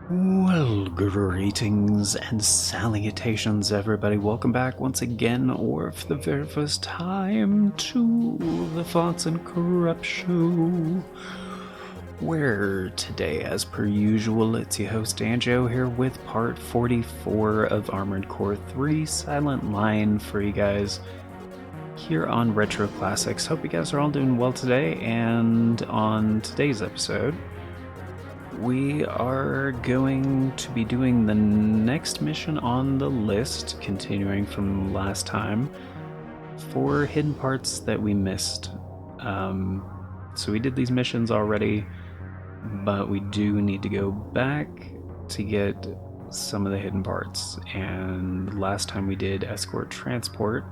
Well, greetings and salutations, everybody. Welcome back once again, or for the very first time, to the Thoughts and Corrupt Show. Where today, as per usual, it's your host Anjo here with part 44 of Armored Core 3 Silent Line for you guys here on Retro Classics. Hope you guys are all doing well today, and on today's episode, we are going to be doing the next mission on the list, continuing from last time, for hidden parts that we missed. So we did these missions already, but we do need to go back to get some of the hidden parts. And last time we did escort transport,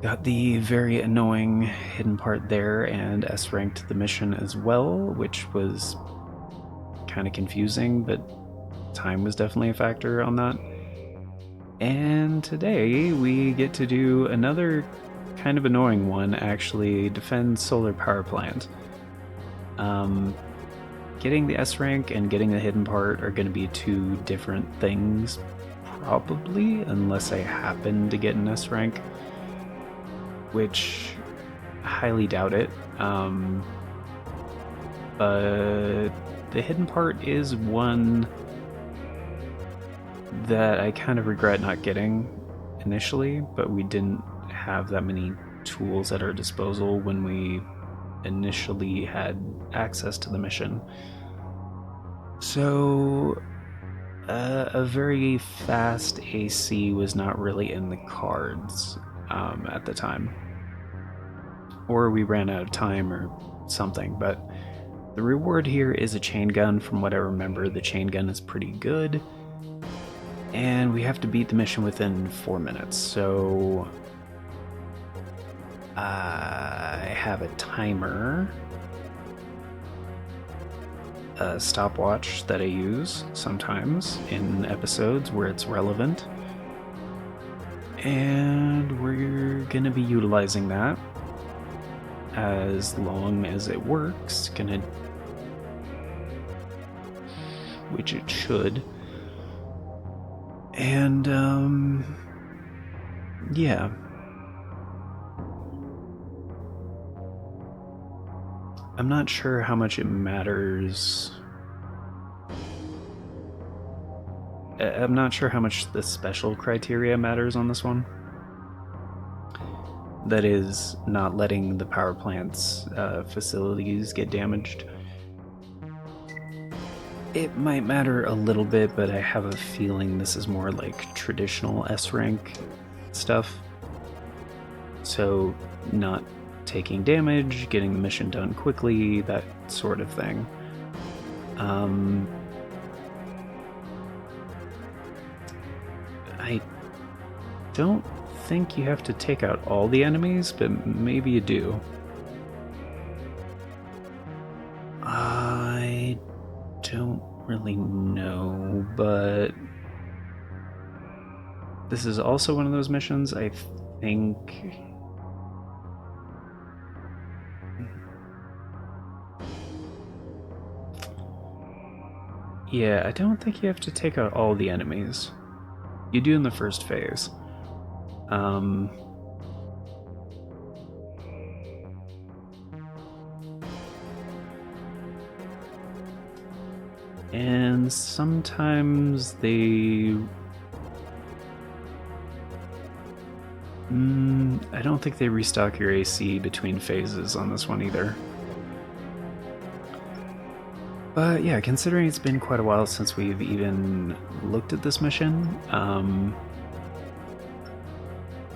got the very annoying hidden part there and S-ranked the mission as well, which was kind of confusing, but time was definitely a factor on that. And today we get to do another kind of annoying one, actually, defend solar power plant. Getting the S rank and getting the hidden part are going to be two different things, probably, unless I happen to get an S rank, which I highly doubt it. But the hidden part is one that I kind of regret not getting initially, but we didn't have that many tools at our disposal when we initially had access to the mission. So a very fast AC was not really in the cards at the time. Or we ran out of time or something, but the reward here is a chain gun. From what I remember, the chain gun is pretty good. And we have to beat the mission within 4 minutes, so I have a timer, a stopwatch that I use sometimes in episodes where it's relevant. And we're gonna be utilizing that as long as it works, which it should. And yeah, I'm not sure how much it matters. I'm not sure how much the special criteria matters on this one. That is, not letting the power plant's facilities get damaged. It might matter a little bit, but I have a feeling this is more like traditional S-rank stuff. So, not taking damage, getting the mission done quickly, that sort of thing. I don't think you have to take out all the enemies, but maybe you do. I don't really know, but this is also one of those missions, I think. Yeah, I don't think you have to take out all the enemies. You do in the first phase. And sometimes they... I don't think they restock your AC between phases on this one either. But yeah, considering it's been quite a while since we've even looked at this mission,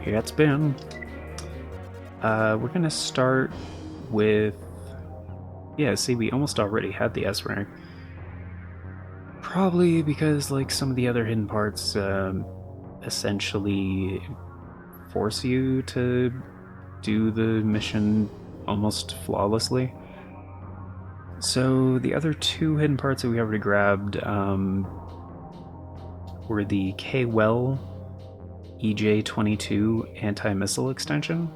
yeah, it's been. We're gonna start with... Yeah, see, we almost already had the S rank. Probably because, like, some of the other hidden parts essentially force you to do the mission almost flawlessly. So the other two hidden parts that we already grabbed were the K-Well EJ22 anti-missile extension.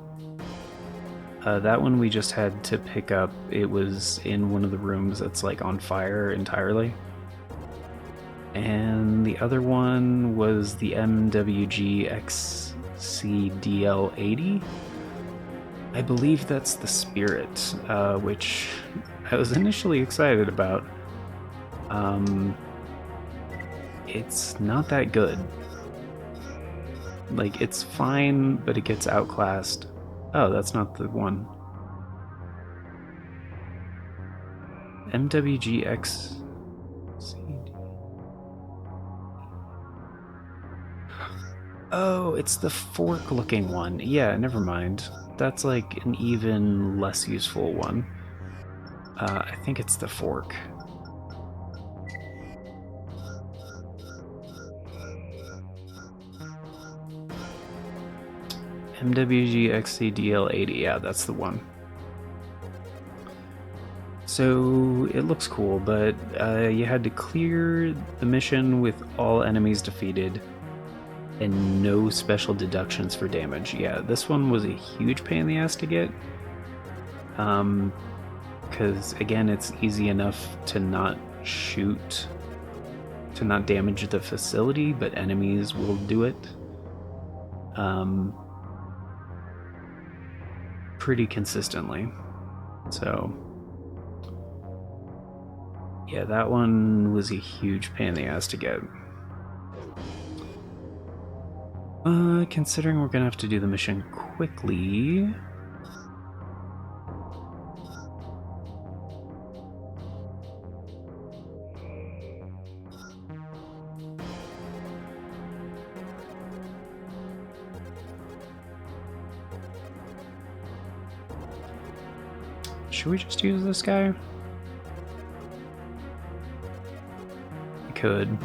That one we just had to pick up. It was in one of the rooms that's like on fire entirely. And the other one was the MWG-XCDL-80. I believe that's the Spirit, which I was initially excited about. It's not that good. Like, it's fine, but it gets outclassed. Oh, that's not the one. MWGX. Oh, it's the fork looking one. Yeah, never mind. That's like an even less useful one. I think it's the fork. MWG-XCDL-80, yeah, that's the one. So it looks cool, but you had to clear the mission with all enemies defeated and no special deductions for damage. Yeah, this one was a huge pain in the ass to get. Because again, it's easy enough to not shoot, to not damage the facility, but enemies will do it. Pretty consistently. So yeah, that one was a huge pain in the ass to get. Considering we're gonna have to do the mission quickly. Should we just use this guy? I could.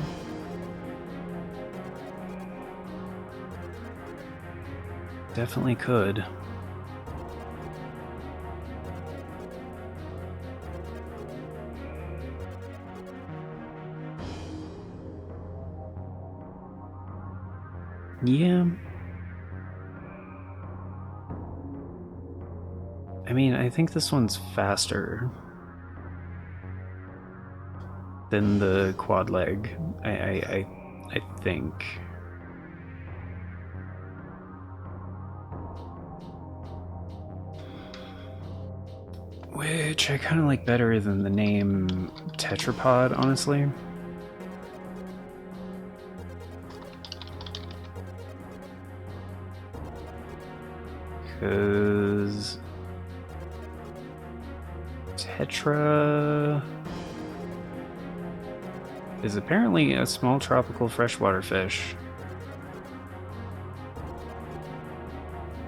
Definitely could. Yeah. I mean, I think this one's faster than the quad leg. I think. Which I kind of like better than the name Tetrapod, honestly. Because Tetra is apparently a small tropical freshwater fish.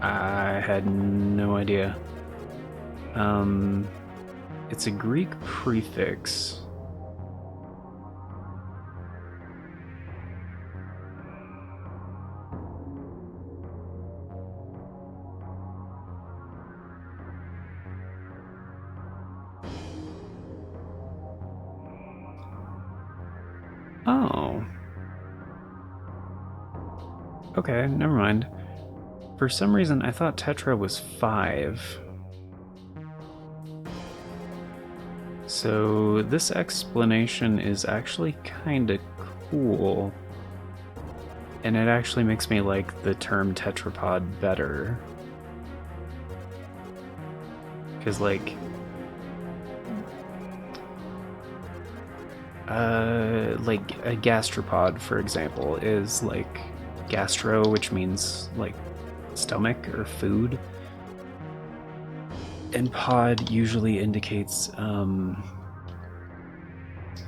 I had no idea. It's a Greek prefix. Oh. Okay, never mind. For some reason, I thought Tetra was 5. So this explanation is actually kinda cool. And it actually makes me like the term tetrapod better. Because like a gastropod, for example, is like gastro, which means like stomach or food. And pod usually indicates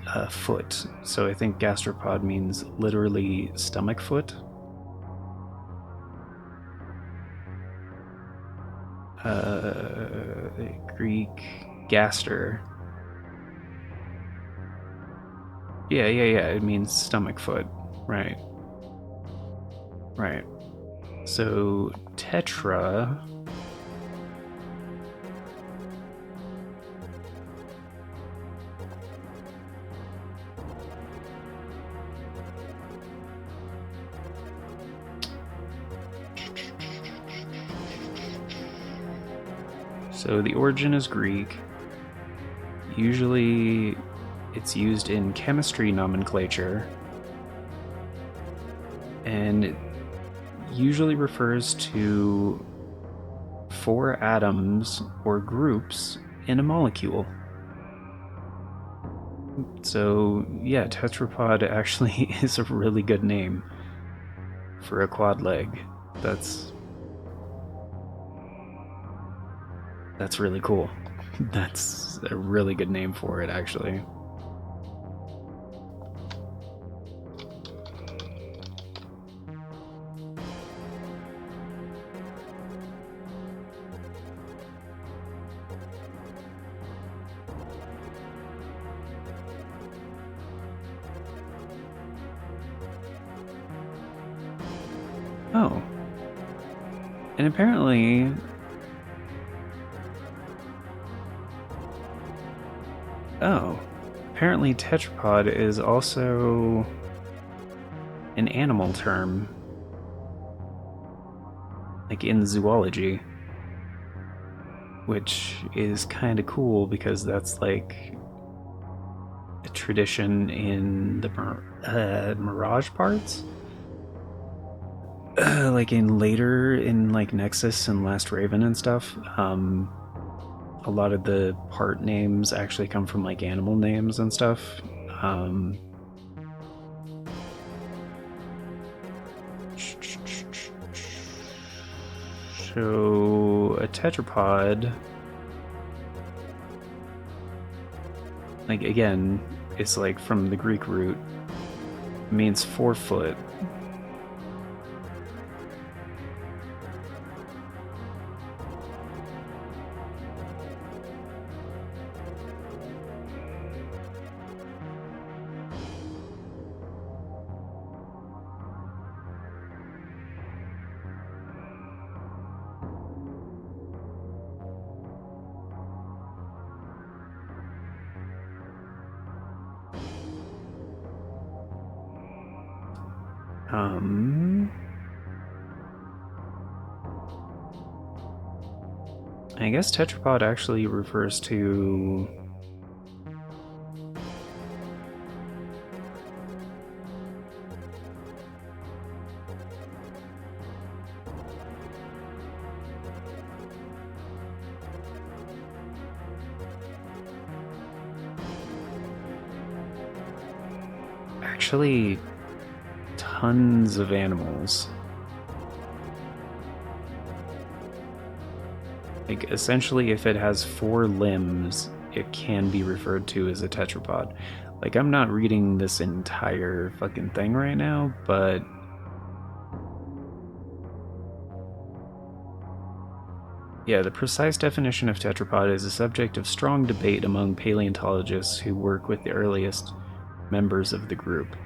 a foot. So I think gastropod means literally stomach foot. Greek gaster. Yeah, it means stomach foot. Right. Right. So tetra So the origin is Greek. Usually it's used in chemistry nomenclature and it usually refers to 4 atoms or groups in a molecule. So yeah, tetrapod actually is a really good name for a quad leg. That's really cool. That's a really good name for it, actually. Oh. And apparently... Oh. Apparently tetrapod is also an animal term. Like in zoology. Which is kind of cool because that's like a tradition in the Mirage parts. Like in like Nexus and Last Raven and stuff, a lot of the part names actually come from like animal names and stuff. So a tetrapod, like again, it's like from the Greek root, means 4 foot. I guess tetrapod actually refers to... actually tons of animals. Like, essentially, if it has 4 limbs, it can be referred to as a tetrapod. Like, I'm not reading this entire fucking thing right now, but... yeah, the precise definition of tetrapod is a subject of strong debate among paleontologists who work with the earliest members of the group.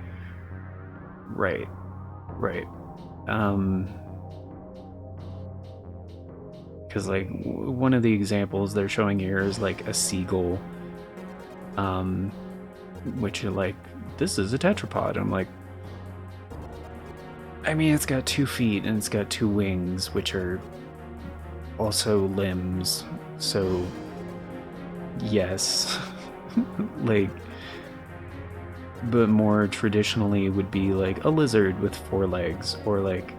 Right. Right. Because like one of the examples they're showing here is like a seagull, which are like, this is a tetrapod. I'm like, I mean, it's got 2 feet and it's got 2 wings, which are also limbs. So yes, like, but more traditionally would be like a lizard with 4 legs, or like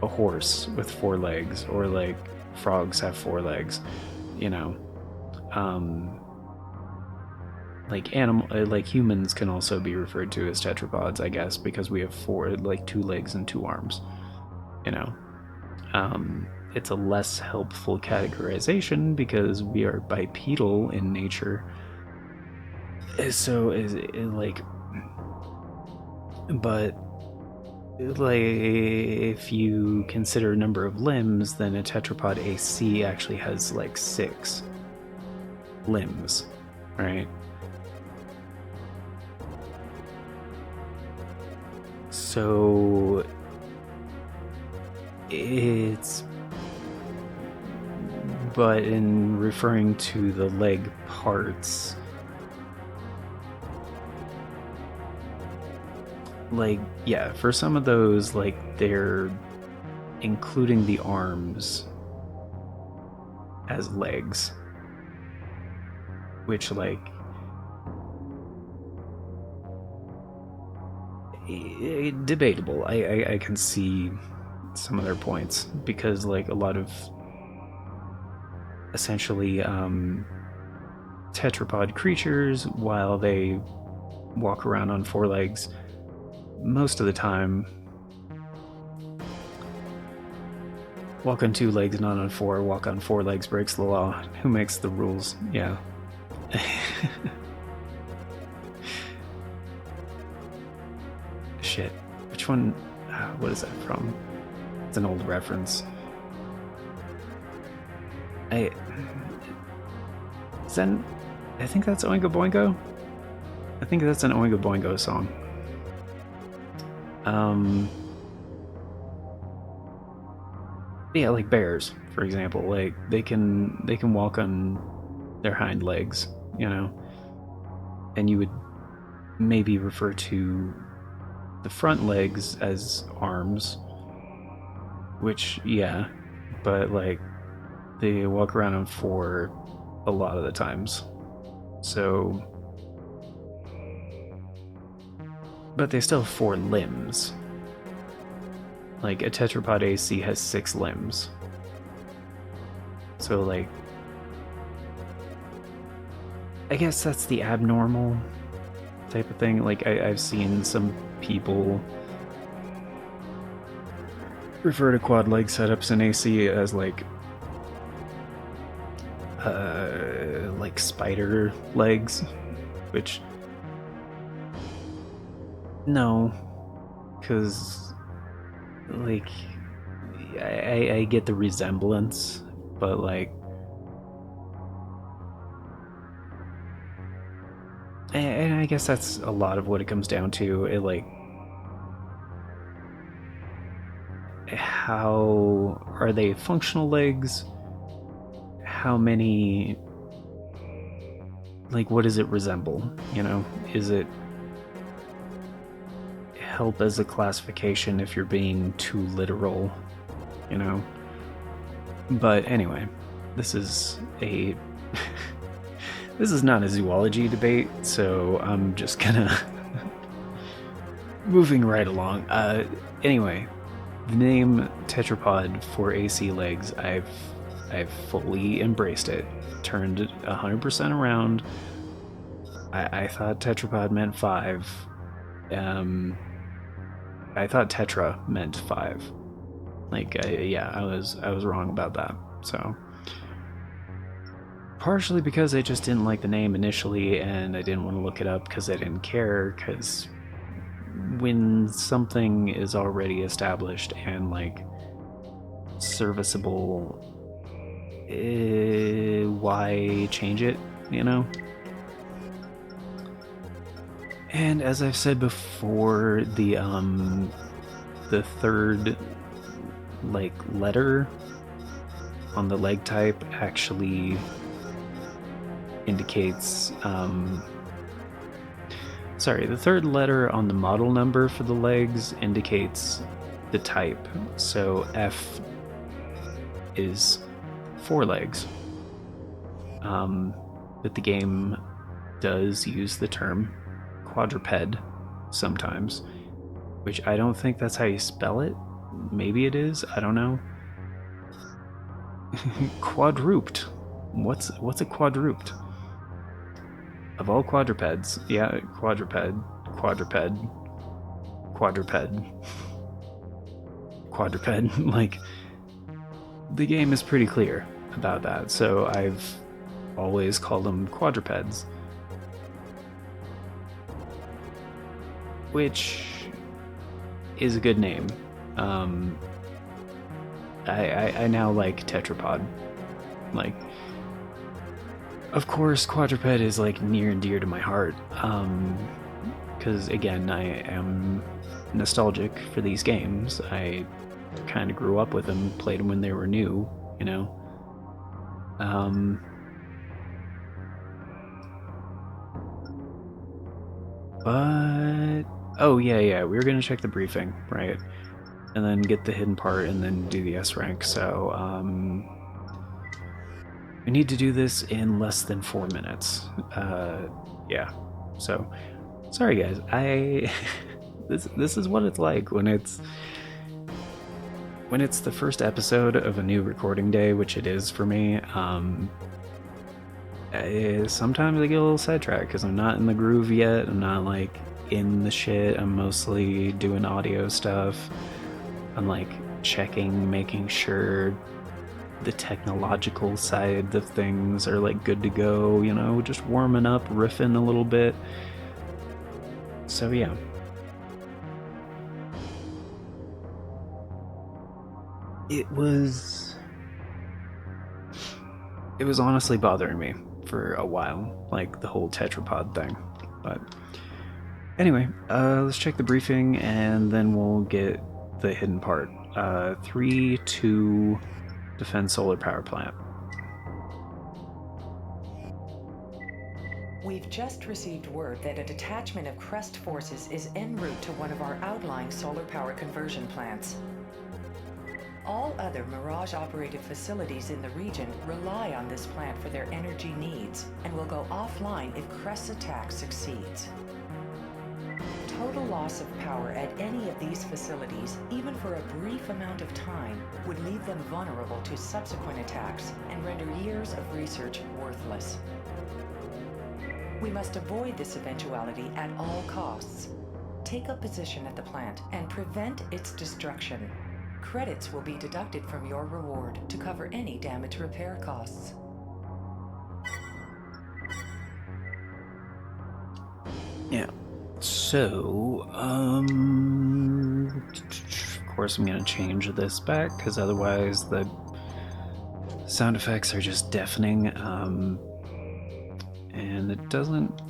a horse with 4 legs, or like frogs have 4 legs, you know. Like humans can also be referred to as tetrapods, I guess, because we have 4, like 2 legs and 2 arms, you know. It's a less helpful categorization because we are bipedal in nature. So is like, but like if you consider number of limbs, then a tetrapod AC actually has like 6 limbs, right? So it's, but in referring to the leg parts, like, yeah, for some of those, like, they're including the arms as legs, which, like, debatable. I can see some of their points, because like a lot of essentially tetrapod creatures, while they walk around on four legs, most of the time walk on two legs, not on four. Walk on four legs breaks the law. Who makes the rules? Yeah. Shit. Which one? What is that from? It's an old reference. I think that's Oingo Boingo? I think that's an Oingo Boingo song. Yeah, like bears, for example. Like they can walk on their hind legs, you know, and you would maybe refer to the front legs as arms, which, yeah, but like they walk around on four a lot of the times. So, but they still have four limbs. Like a tetrapod AC has 6 limbs. So like, I guess that's the abnormal type of thing. Like I've seen some people refer to quad leg setups in AC as like spider legs, which no, because like I get the resemblance, but like and I guess that's a lot of what it comes down to. It like, how are they functional legs? How many, like, what does it resemble? You know, is it help as a classification if you're being too literal, you know? But anyway, this is a this is not a zoology debate, so I'm just gonna moving right along. Anyway, the name tetrapod for AC legs, I've fully embraced it, turned 100% around. I thought tetrapod meant 5. I thought tetra meant 5. Like, I was wrong about that. So, partially because I just didn't like the name initially, and I didn't want to look it up because I didn't care. Because when something is already established and like serviceable, why change it? You know. And as I've said before, the third like letter on the leg type actually indicates the third letter on the model number for the legs indicates the type. So F is 4 legs. But the game does use the term quadruped sometimes, which I don't think that's how you spell it. Maybe it is, I don't know. Quadruped. What's a quadruped? Of all quadrupeds, yeah, quadruped, like, the game is pretty clear about that, so I've always called them quadrupeds. Which is a good name. I now like tetrapod. Like, of course, quadruped is like near and dear to my heart. Because again, I am nostalgic for these games. I kind of grew up with them, played them when they were new, you know. But oh yeah, we were gonna check the briefing, right? And then get the hidden part and then do the S rank. So we need to do this in less than 4 minutes. Yeah. So sorry guys, this is what it's like when it's the first episode of a new recording day, which it is for me. Sometimes I get a little sidetracked because I'm not in the groove yet. I'm not like in the shit. I'm mostly doing audio stuff. I'm like checking, making sure the technological side of things are like good to go, you know, just warming up, riffing a little bit. So yeah. It was honestly bothering me for a while, like the whole tetrapod thing. But anyway, let's check the briefing and then we'll get the hidden part. 3-2 defend solar power plant. We've just received word that a detachment of Crest forces is en route to one of our outlying solar power conversion plants. All other Mirage-operated facilities in the region rely on this plant for their energy needs and will go offline if Crest's attack succeeds. Total loss of power at any of these facilities, even for a brief amount of time, would leave them vulnerable to subsequent attacks and render years of research worthless. We must avoid this eventuality at all costs. Take a position at the plant and prevent its destruction. Credits will be deducted from your reward to cover any damage repair costs. Yeah. So, of course I'm gonna change this back because otherwise the sound effects are just deafening. And it doesn't.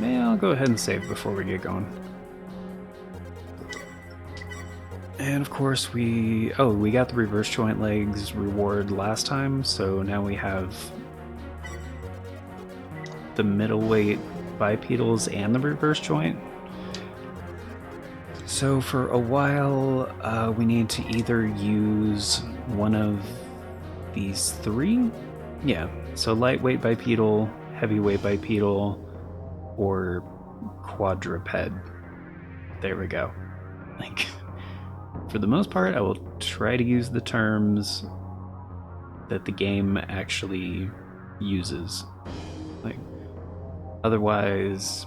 I'll go ahead and save before we get going. And of course we got the reverse joint legs reward last time, so now we have the middleweight bipedals and the reverse joint. So for a while, we need to either use one of these three. Yeah, so lightweight bipedal, heavyweight bipedal, or quadruped. There we go. Like, for the most part, I will try to use the terms that the game actually uses. Like, otherwise,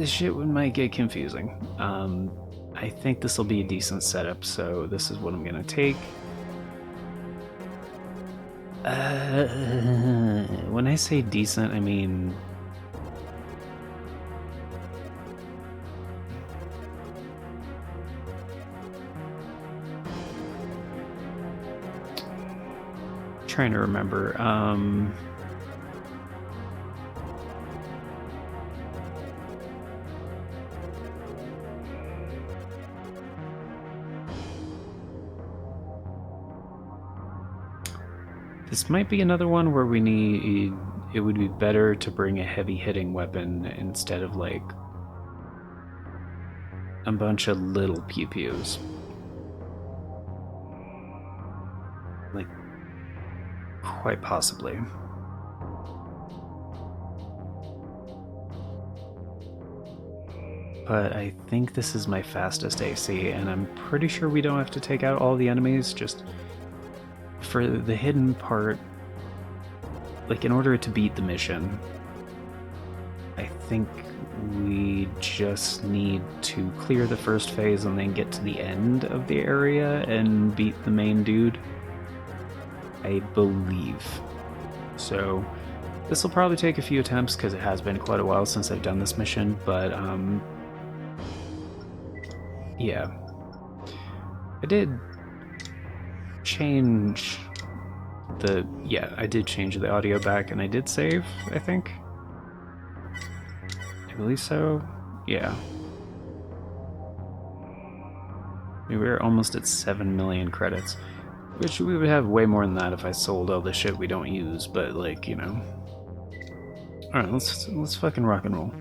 shit might get confusing. I think this will be a decent setup, so this is what I'm gonna take. When I say decent, I mean trying to remember. This might be another one where it would be better to bring a heavy hitting weapon instead of like a bunch of little pew-pews. Like, quite possibly. But I think this is my fastest AC, and I'm pretty sure we don't have to take out all the enemies, just for the hidden part, like in order to beat the mission, I think we just need to clear the first phase and then get to the end of the area and beat the main dude, I believe. So this will probably take a few attempts because it has been quite a while since I've done this mission, but yeah. I did change I did change the audio back and I did save, I think. I believe so. Yeah. We were almost at 7 million credits, which we would have way more than that if I sold all the shit we don't use, but like, you know. Alright, let's fucking rock and roll.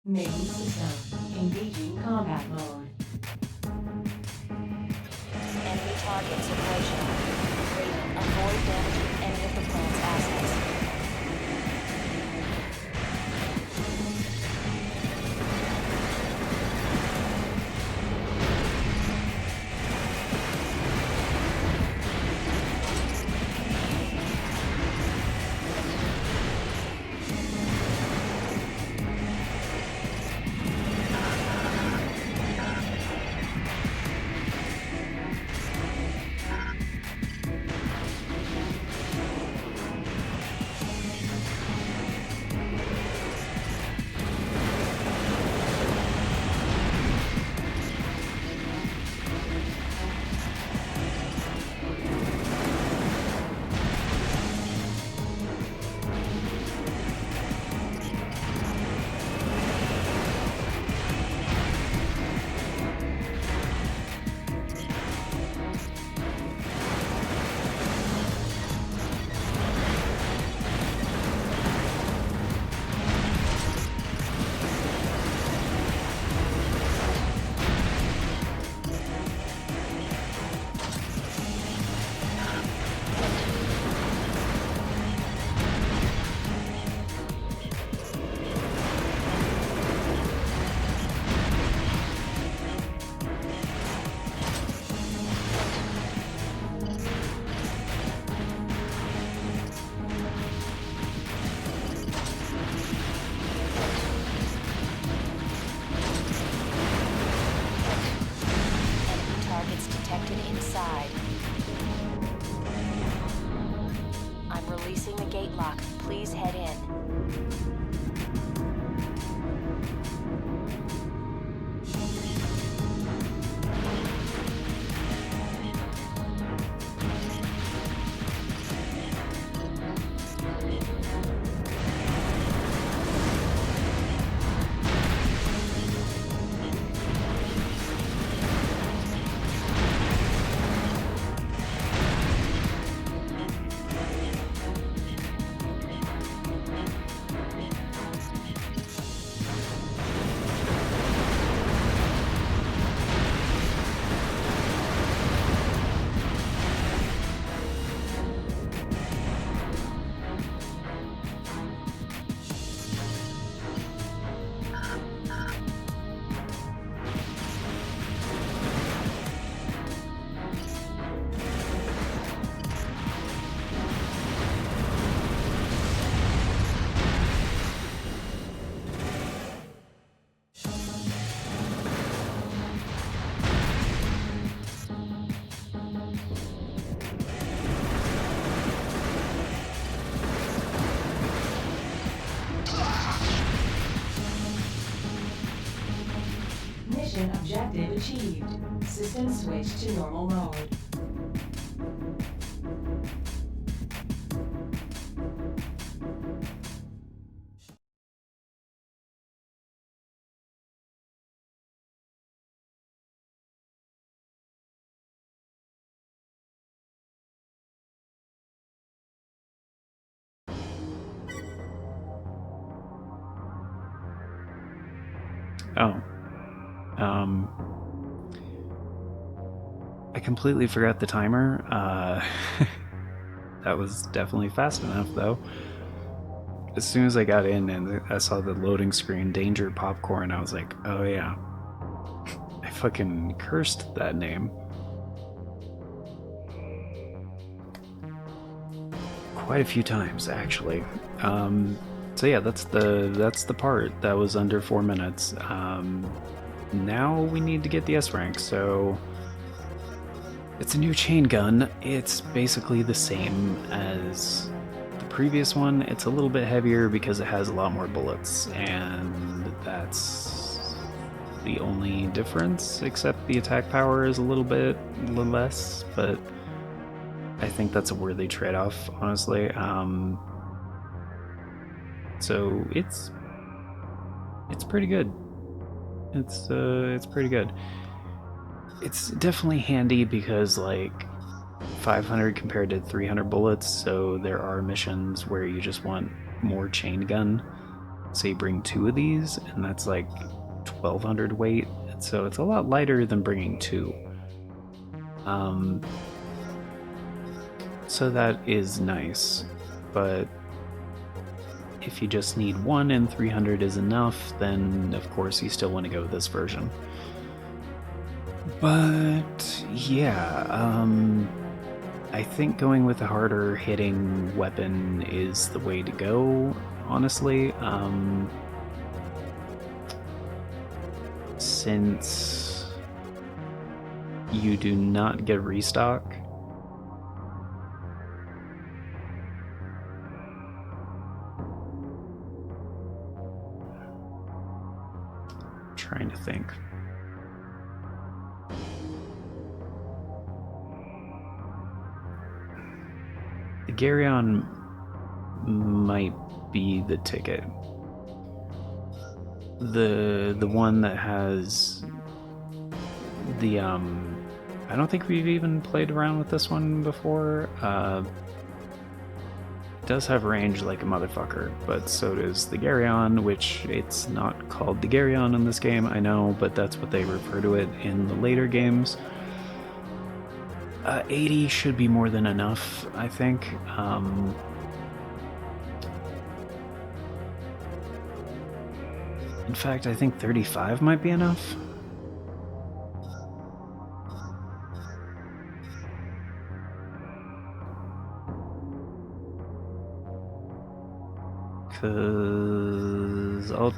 Main system. Engaging combat mode. Enemy targets approaching. Raven, avoid damaging any of the plant's assets. Inside. I'm releasing the gate lock. Please head in. Mission objective achieved. System switch to normal mode. Oh. I completely forgot the timer. That was definitely fast enough, though. As soon as I got in and I saw the loading screen, Danger Popcorn, I was like, oh yeah. I fucking cursed that name. Quite a few times, actually. So yeah, that's the part that was under 4 minutes. Now we need to get the S rank, so it's a new chain gun. It's basically the same as the previous one. It's a little bit heavier because it has a lot more bullets, and that's the only difference, except the attack power is a little bit less, but I think that's a worthy trade-off, honestly. So it's pretty good. It's pretty good. It's definitely handy because like 500 compared to 300 bullets, so there are missions where you just want more chain gun. say bring 2 of these, and that's like 1,200 weight. So it's a lot lighter than bringing 2. So that is nice, but if you just need 1 and 300 is enough, then of course you still want to go with this version. But yeah, I think going with a harder hitting weapon is the way to go, honestly. Since you do not get restock, trying to think. The Garyon might be the ticket. The one that has the I don't think we've even played around with this one before. It does have range like a motherfucker, but so does the Garyon, which it's not called the Garyon in this game, I know, but that's what they refer to it in the later games. 80 should be more than enough, I think. In fact, I think 35 might be enough. Because I'll...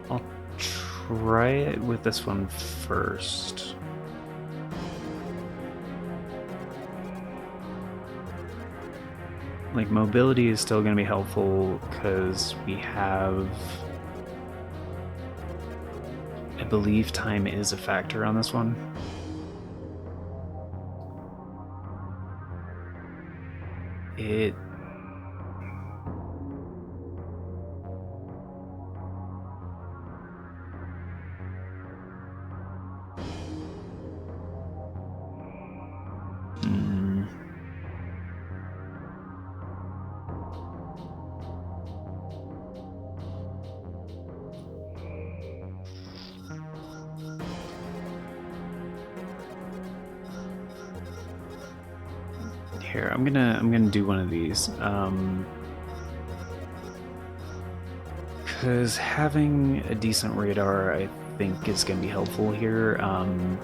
I'll try it with this one first. Like, mobility is still going to be helpful because we have... I believe time is a factor on this one. It... Here, I'm gonna do one of these. Because having a decent radar, I think, is gonna be helpful here. And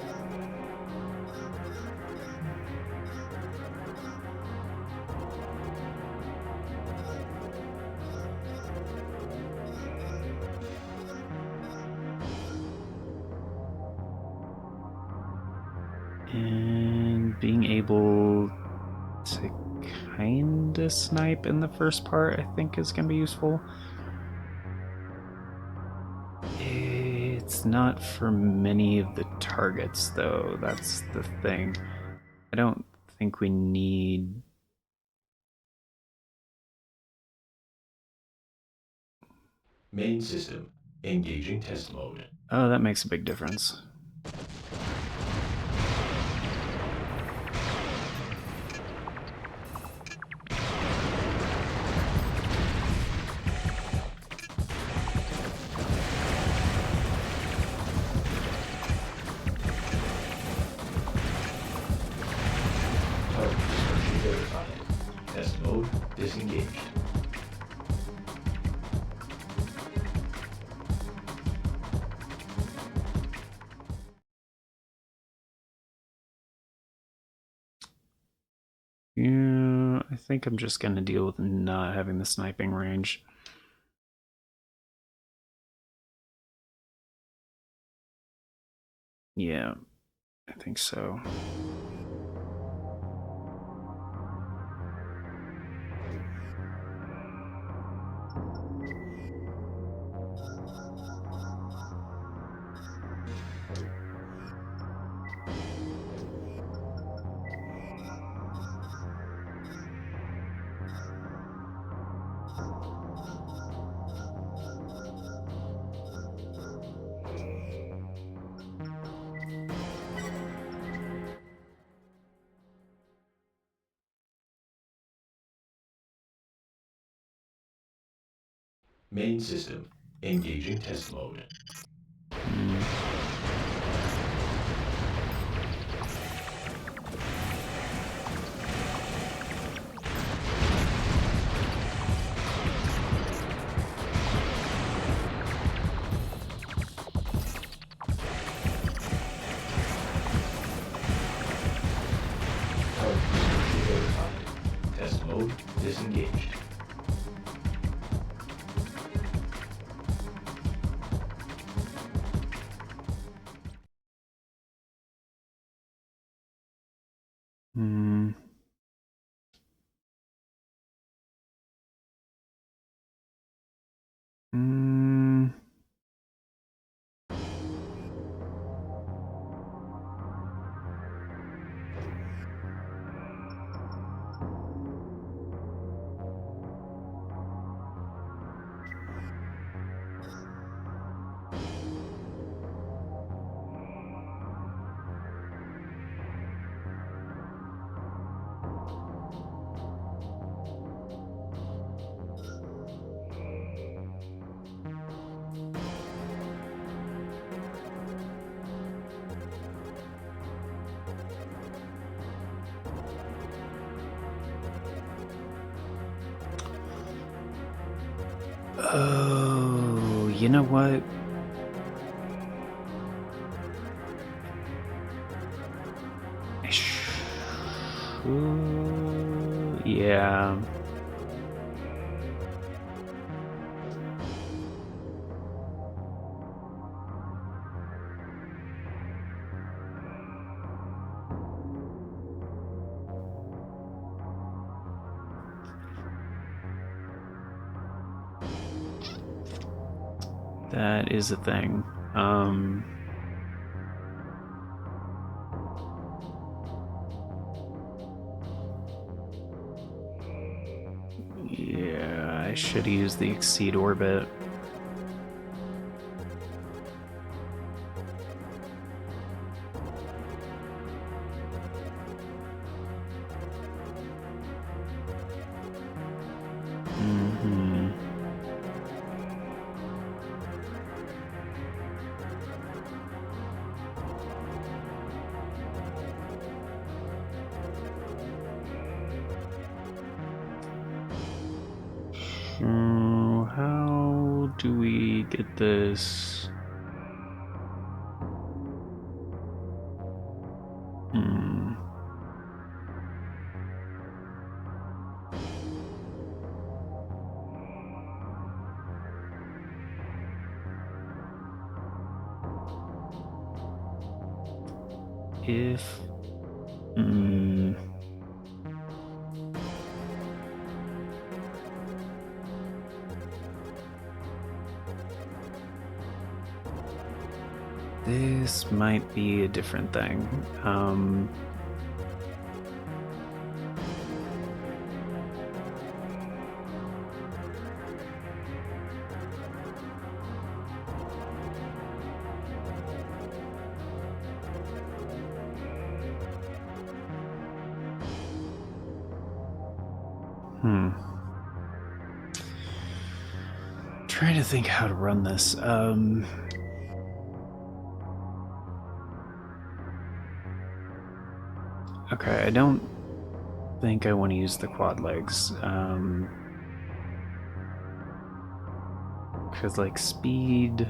being able to kinda snipe in the first part, I think, is gonna be useful. It's not for many of the targets, though. That's the thing. I don't think we need... Main system. Engaging test mode. Oh, that makes a big difference. Target destruction verified. Test mode disengaged. Yeah, I think I'm just gonna deal with not having the sniping range. Yeah, I think so. Main system. Engaging test mode. Test mode disengaged. Hmm. Hmm. Oh, you know what? Yeah. That is a thing. Yeah, I should use the exceed orbit. So how do we get this? If this might be a different thing. Trying to think how to run this. Okay, I don't think I want to use the quad legs. Because, like, speed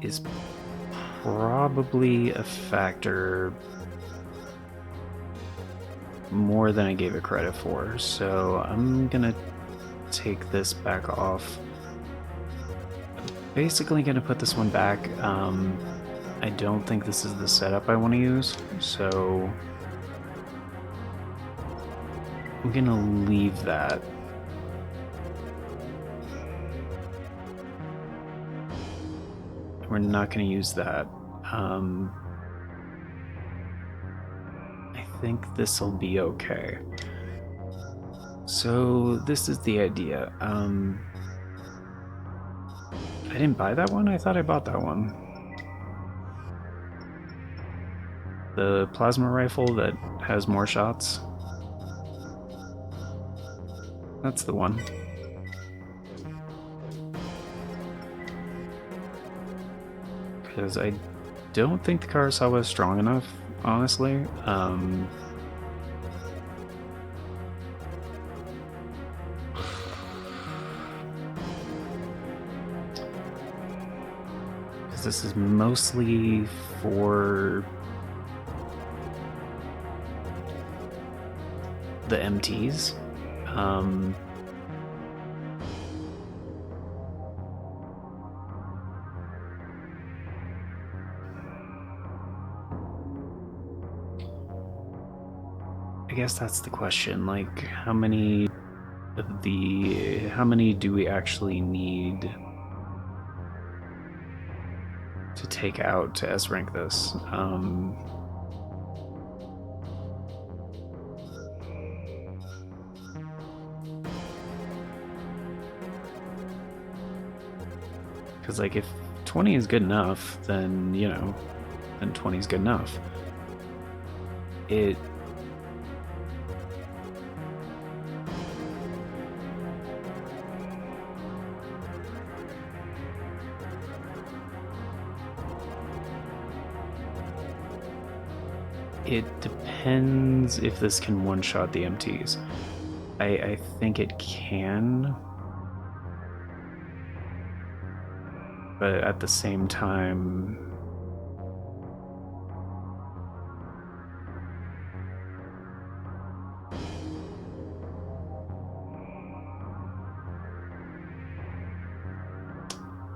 is probably a factor more than I gave it credit for, so I'm gonna take this back off. Basically gonna put this one back. I don't think this is the setup I want to use, so I'm gonna leave that. We're not gonna use that. I think this'll be okay. So this is the idea. I didn't buy that one? I thought I bought that one. The plasma rifle that has more shots. That's the one. Because I don't think the Kurosawa is strong enough, honestly. Because this is mostly for the MTs. I guess that's the question, like, how many do we actually need to take out to S-rank this? Because, like, if 20 is good enough, then, you know, then 20 is good enough. It depends if this can one-shot the MTs. I think it can, but at the same time,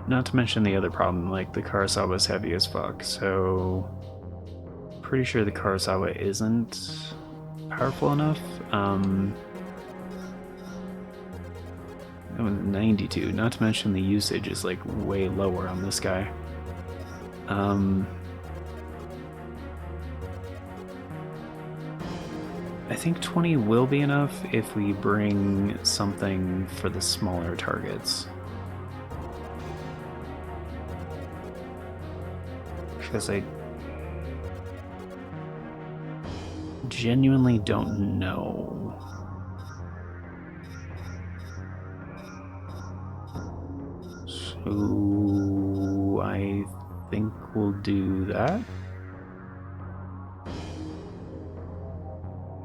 not to mention the other problem, like the Kurosawa is heavy as fuck, so pretty sure the Kurosawa isn't powerful enough. That was 92, not to mention the usage is like way lower on this guy. I think 20 will be enough if we bring something for the smaller targets. Because I genuinely don't know. So I think we'll do that.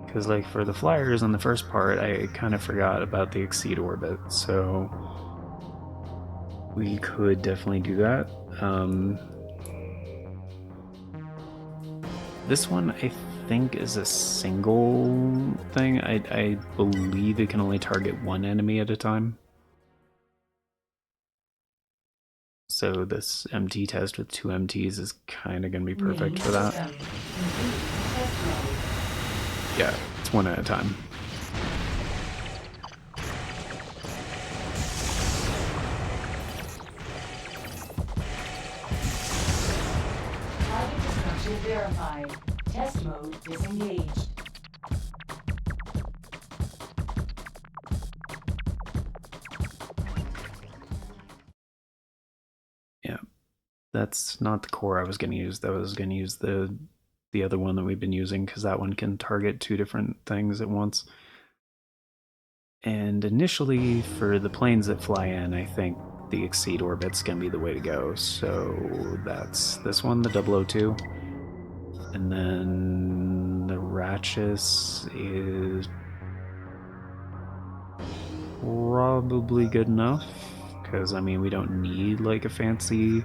Because, like, for the flyers on the first part, I kind of forgot about the exceed orbit, so we could definitely do that. This one, I think, is a single thing. I believe it can only target one enemy at a time. So this MT test with 2 MTs is kind of going to be perfect for that. Yeah, it's one at a time. Target destruction verified. Test mode disengaged. Yeah, that's not the core I was going to use. I was going to use the other one that we've been using, because that one can target 2 different things at once. And initially, for the planes that fly in, I think the exceed orbit's going to be the way to go. So that's this one, the 002. And then the Ratchus is probably good enough, because, I mean, we don't need, like, a fancy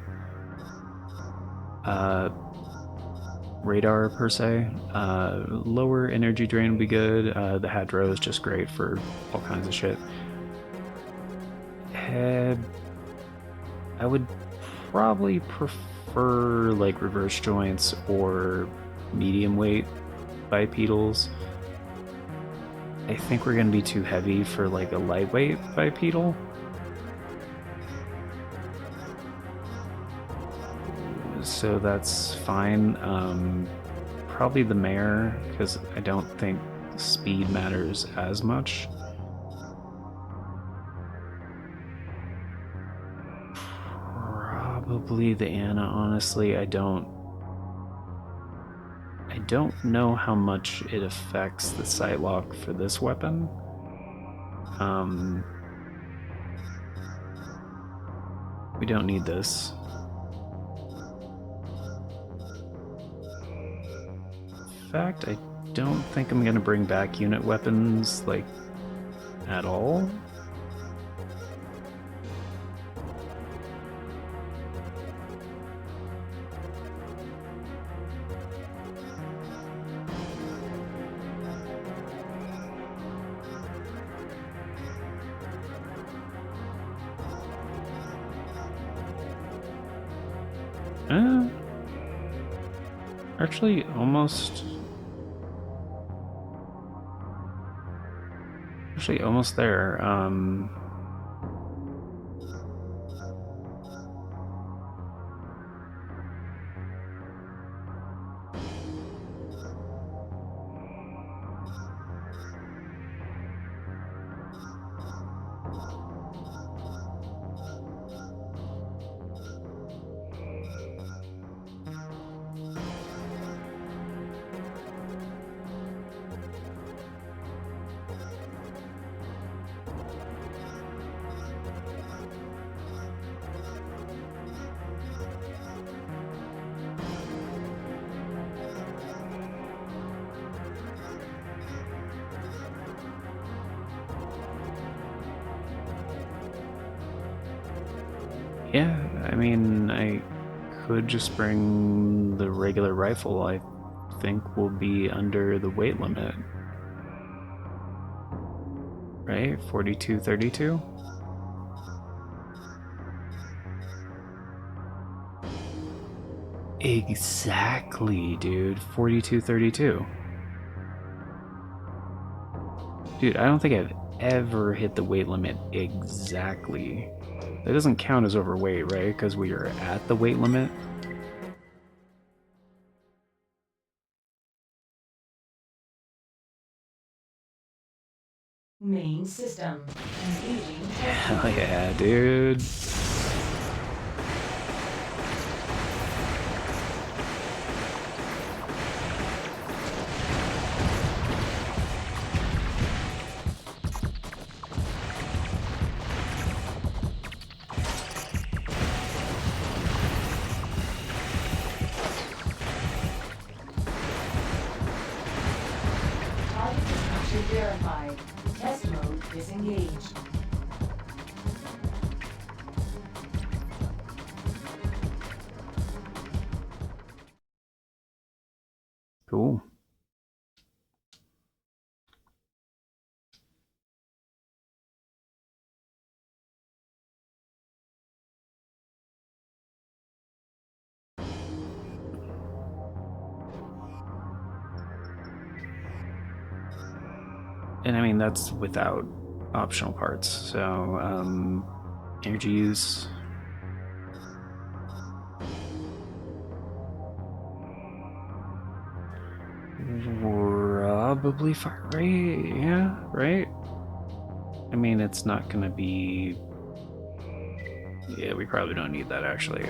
radar per se. Lower energy drain would be good. The Hadro is just great for all kinds of shit. I would probably prefer like reverse joints or medium weight bipedals. I think we're going to be too heavy for like a lightweight bipedal. So that's fine. Probably the mare, because I don't think speed matters as much. Probably the Anna, honestly. I don't know how much it affects the sight lock for this weapon. We don't need this. In fact, I don't think I'm gonna bring back unit weapons, like, at all. Actually, almost there. Yeah, I mean, I could just bring the regular rifle. I think will be under the weight limit. Right? 4232? Exactly, dude. 4232. Dude, I don't think I've ever hit the weight limit exactly. That doesn't count as overweight, right? Because we are at the weight limit. Main system. Engaging test Hell mode. yeah, dude. Target destruction verified. Test mode disengaged. Cool. And I mean, that's without optional parts. So, energy use. Probably fire rate, yeah, right? I mean, it's not gonna be... Yeah, we probably don't need that, actually.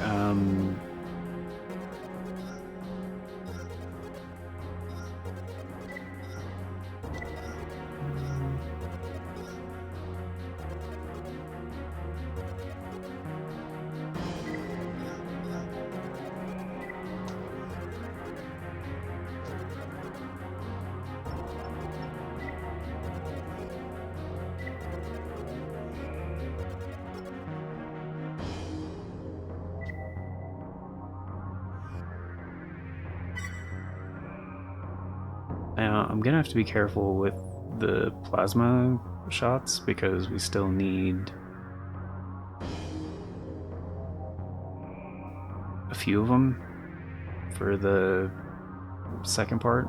Now, I'm gonna have to be careful with the plasma shots because we still need a few of them for the second part.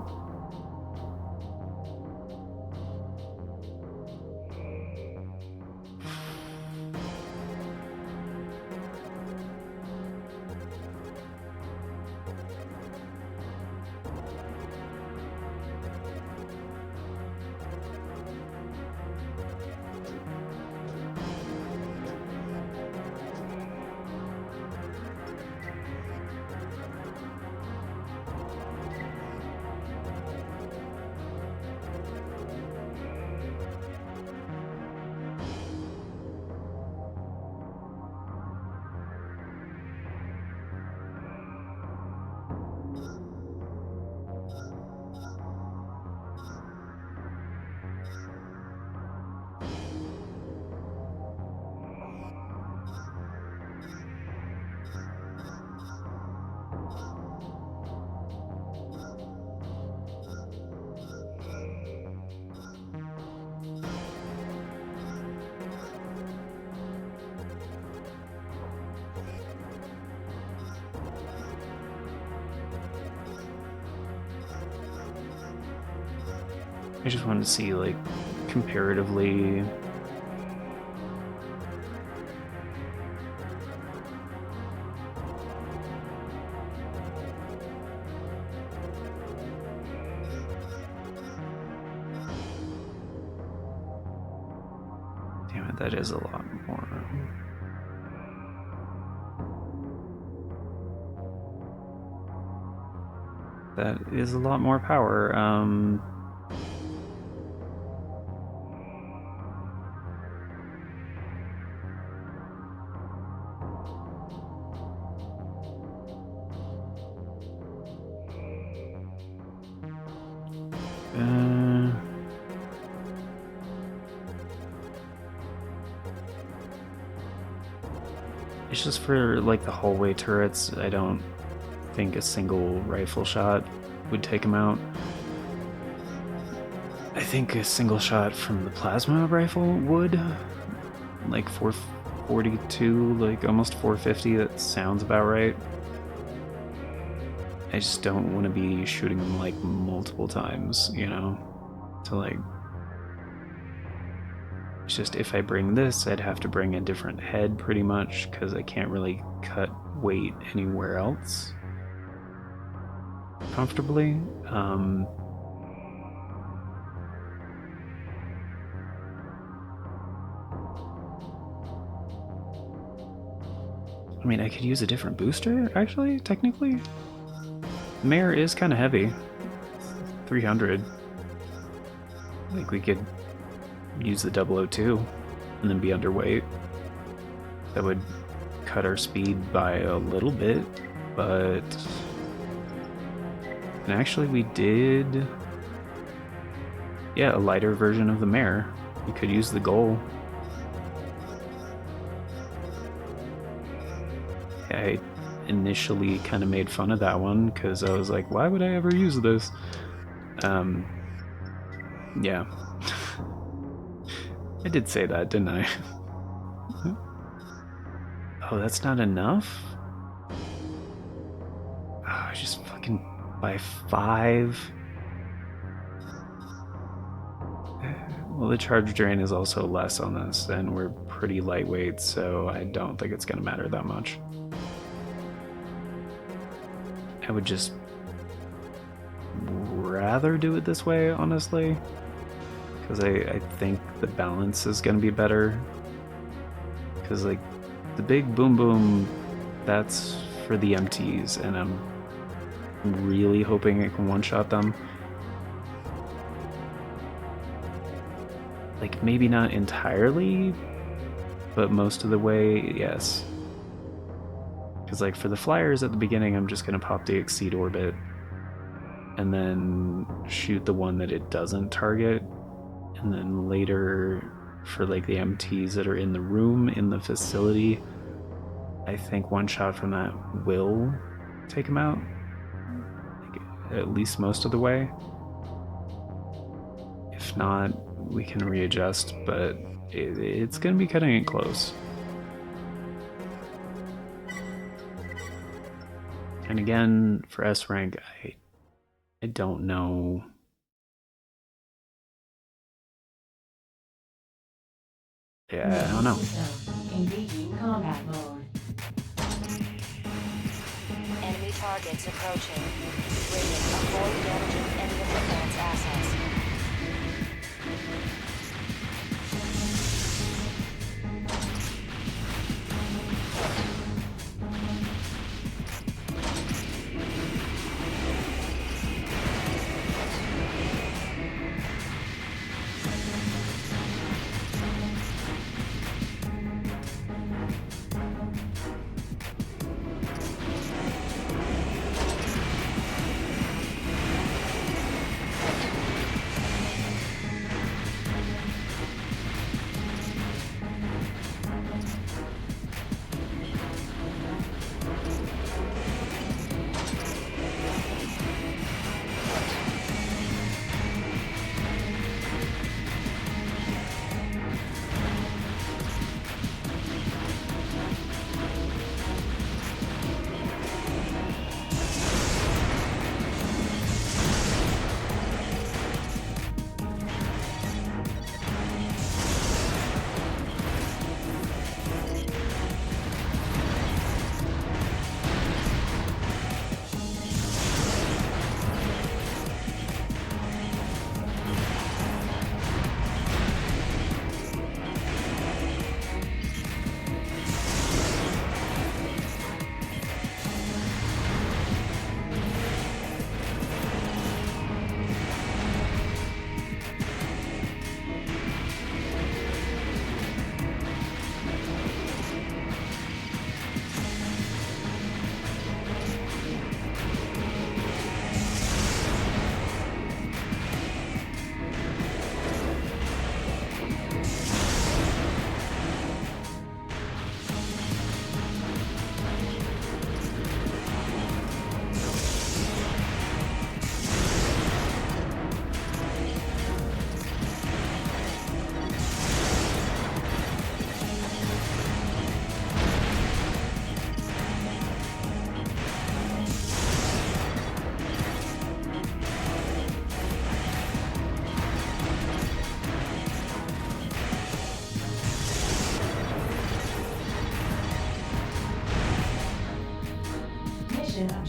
I just wanted to see, like, comparatively. Damn it, that is a lot more. That is a lot more power. It's just for, like, the hallway turrets. I don't think a single rifle shot would take them out. I think a single shot from the plasma rifle would. Like 442, like almost 450, that sounds about right. I just don't want to be shooting them like multiple times, you know? To like... It's just if I bring this, I'd have to bring a different head pretty much, because I can't really cut weight anywhere else comfortably. I mean, I could use a different booster, actually, technically. Mare is kind of heavy. 300. Like, we could use the 002 and then be underweight. That would cut our speed by a little bit, but... And actually, we did... Yeah, a lighter version of the Mare. We could use the Goal. I initially kind of made fun of that one because I was like, why would I ever use this? Yeah. I did say that, didn't I? Oh, that's not enough? Oh, just fucking by 5. Well, the charge drain is also less on this, and we're pretty lightweight, so I don't think it's gonna matter that much. I would just rather do it this way, honestly, because I think the balance is going to be better. Because, like, the big boom boom, that's for the MTs, and I'm really hoping I can one-shot them. Like, maybe not entirely, but most of the way, yes. Because, like, for the flyers at the beginning, I'm just going to pop the Exceed Orbit and then shoot the one that it doesn't target. And then later, for, like, the MTs that are in the room, in the facility, I think one shot from that will take them out. Like, at least most of the way. If not, we can readjust, but it's going to be cutting it close. And again, for S rank, I don't know. Yeah, I don't know. Engaging combat mode. Enemy targets approaching. Rating, avoid damaging any of the planet's assets.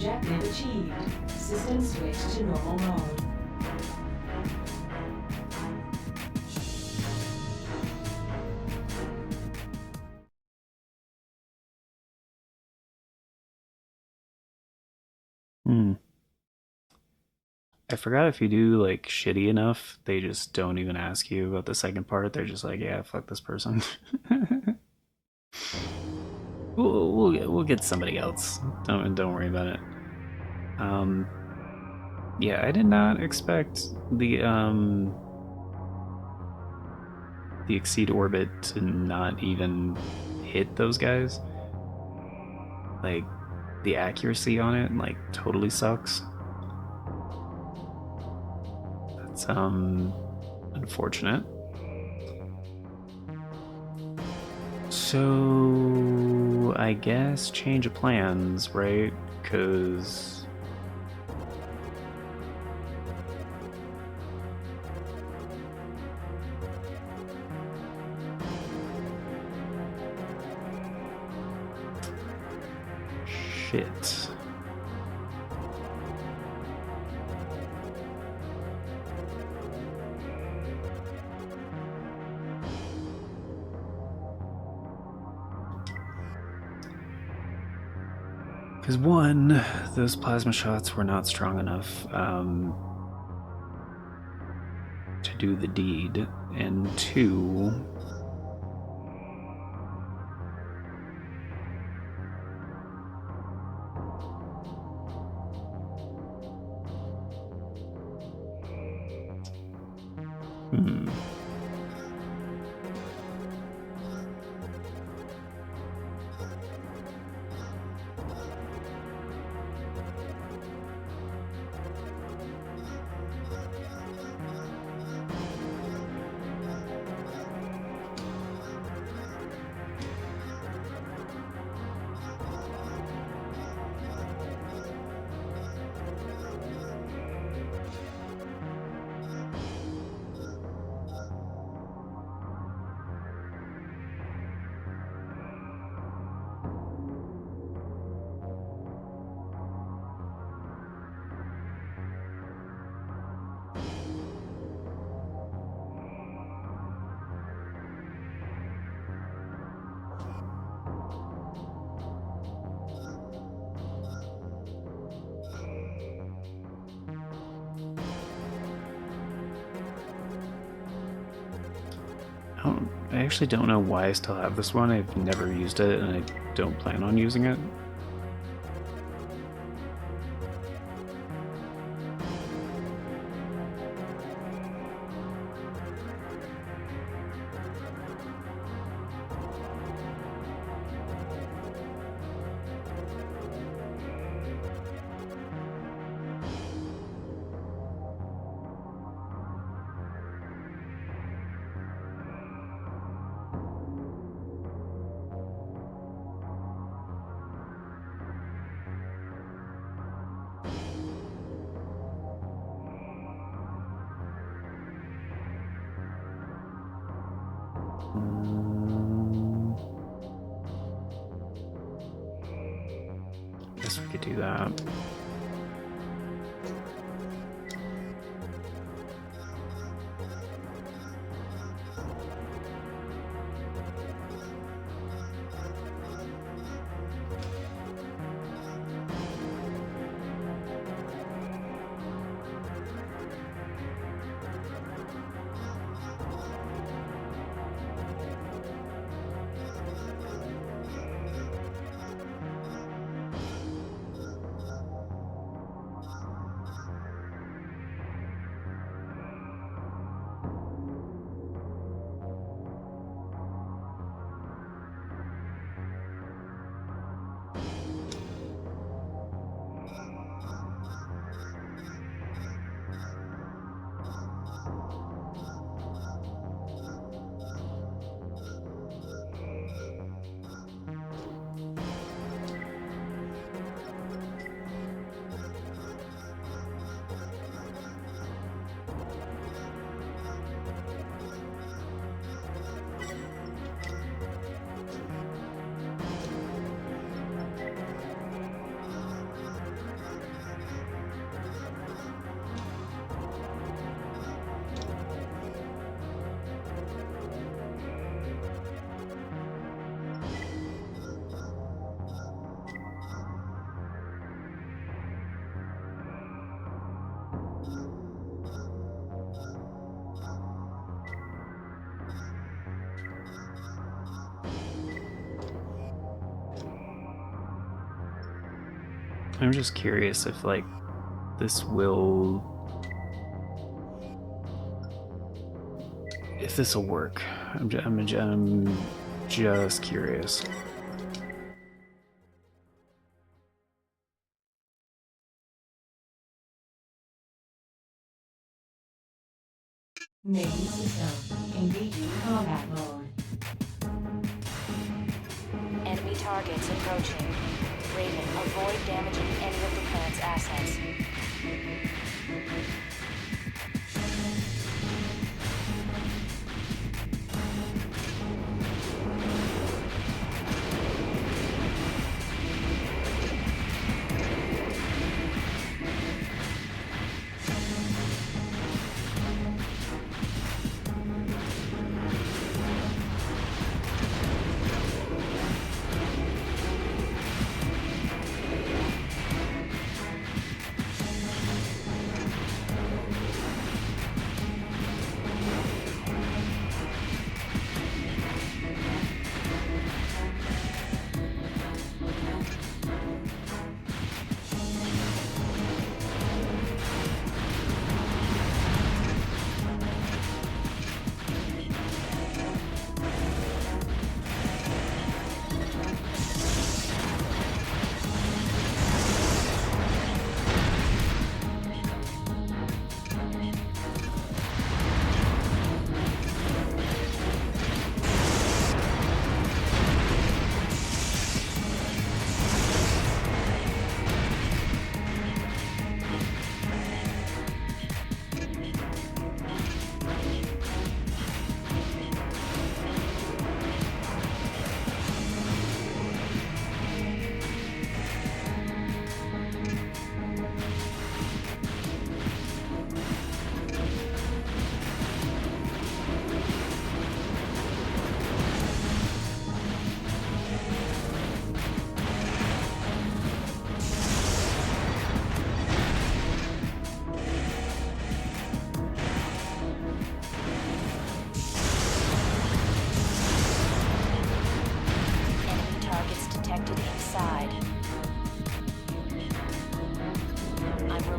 objective achieved. System switch to normal mode. I forgot if you do like shitty enough, they just don't even ask you about the second part. They're just like, yeah, fuck this person. we'll get somebody else. Don't worry about it. Yeah, I did not expect the exceed orbit to not even hit those guys. Like the accuracy on it like totally sucks. That's unfortunate. So I guess change of plans, right? Cause shit. Because one, those plasma shots were not strong enough to do the deed, and two, I actually don't know why I still have this one. I've never used it, and I don't plan on using it. Guess we could do that. I'm just curious if, like, this will... if this will work. I'm just curious. Main system. Engaging combat mode. Enemy targets approaching. Raven, avoid damaging any of the planet's assets.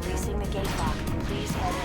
Releasing the gate lock. Please head in.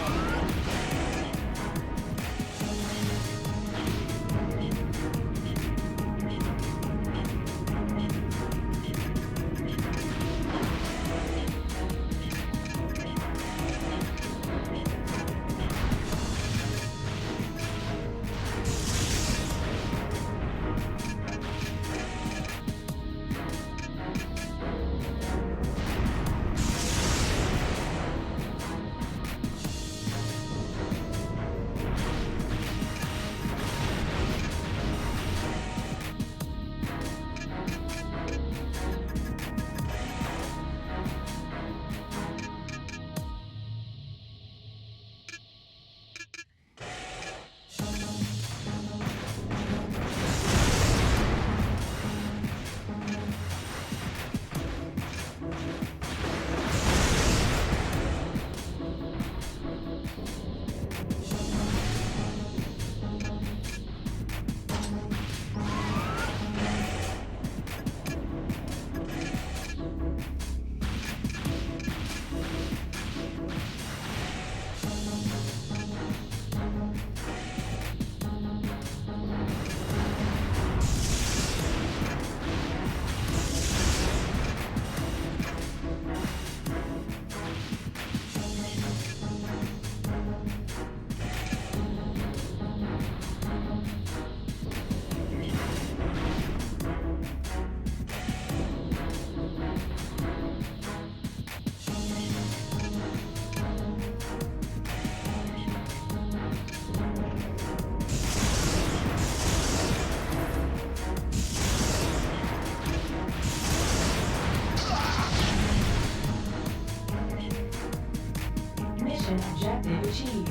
Mission objective achieved.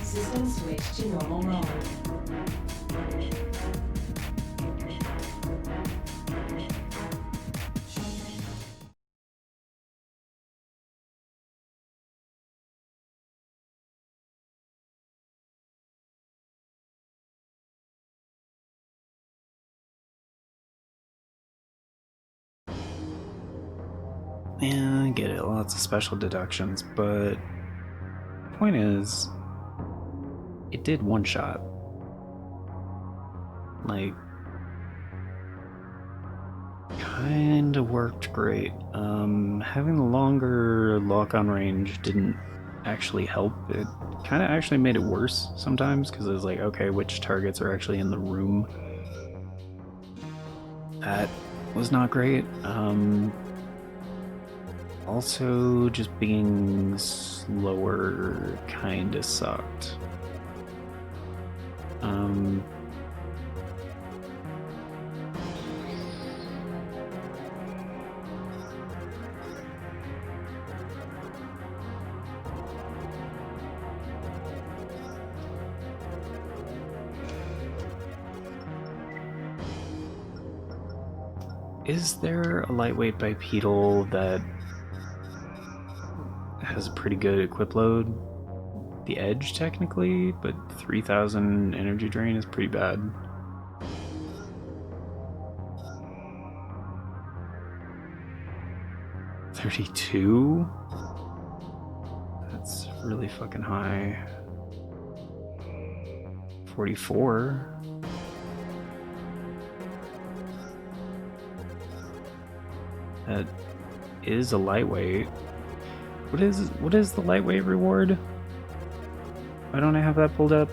System switch to normal mode. Yeah, I get it. Lots of special deductions, but point is, it did one shot. Like, kinda worked great. Having the longer lock-on range didn't actually help. It kind of actually made it worse sometimes, because it was like, okay, which targets are actually in the room? That was not great. Also, just being slower kinda sucked. Is there a lightweight bipedal that has a pretty good equip load? The Edge, technically, but 3,000 energy drain is pretty bad. $32? That's really fucking high. 44? That is a lightweight. What is the lightweight reward? Why don't I have that pulled up?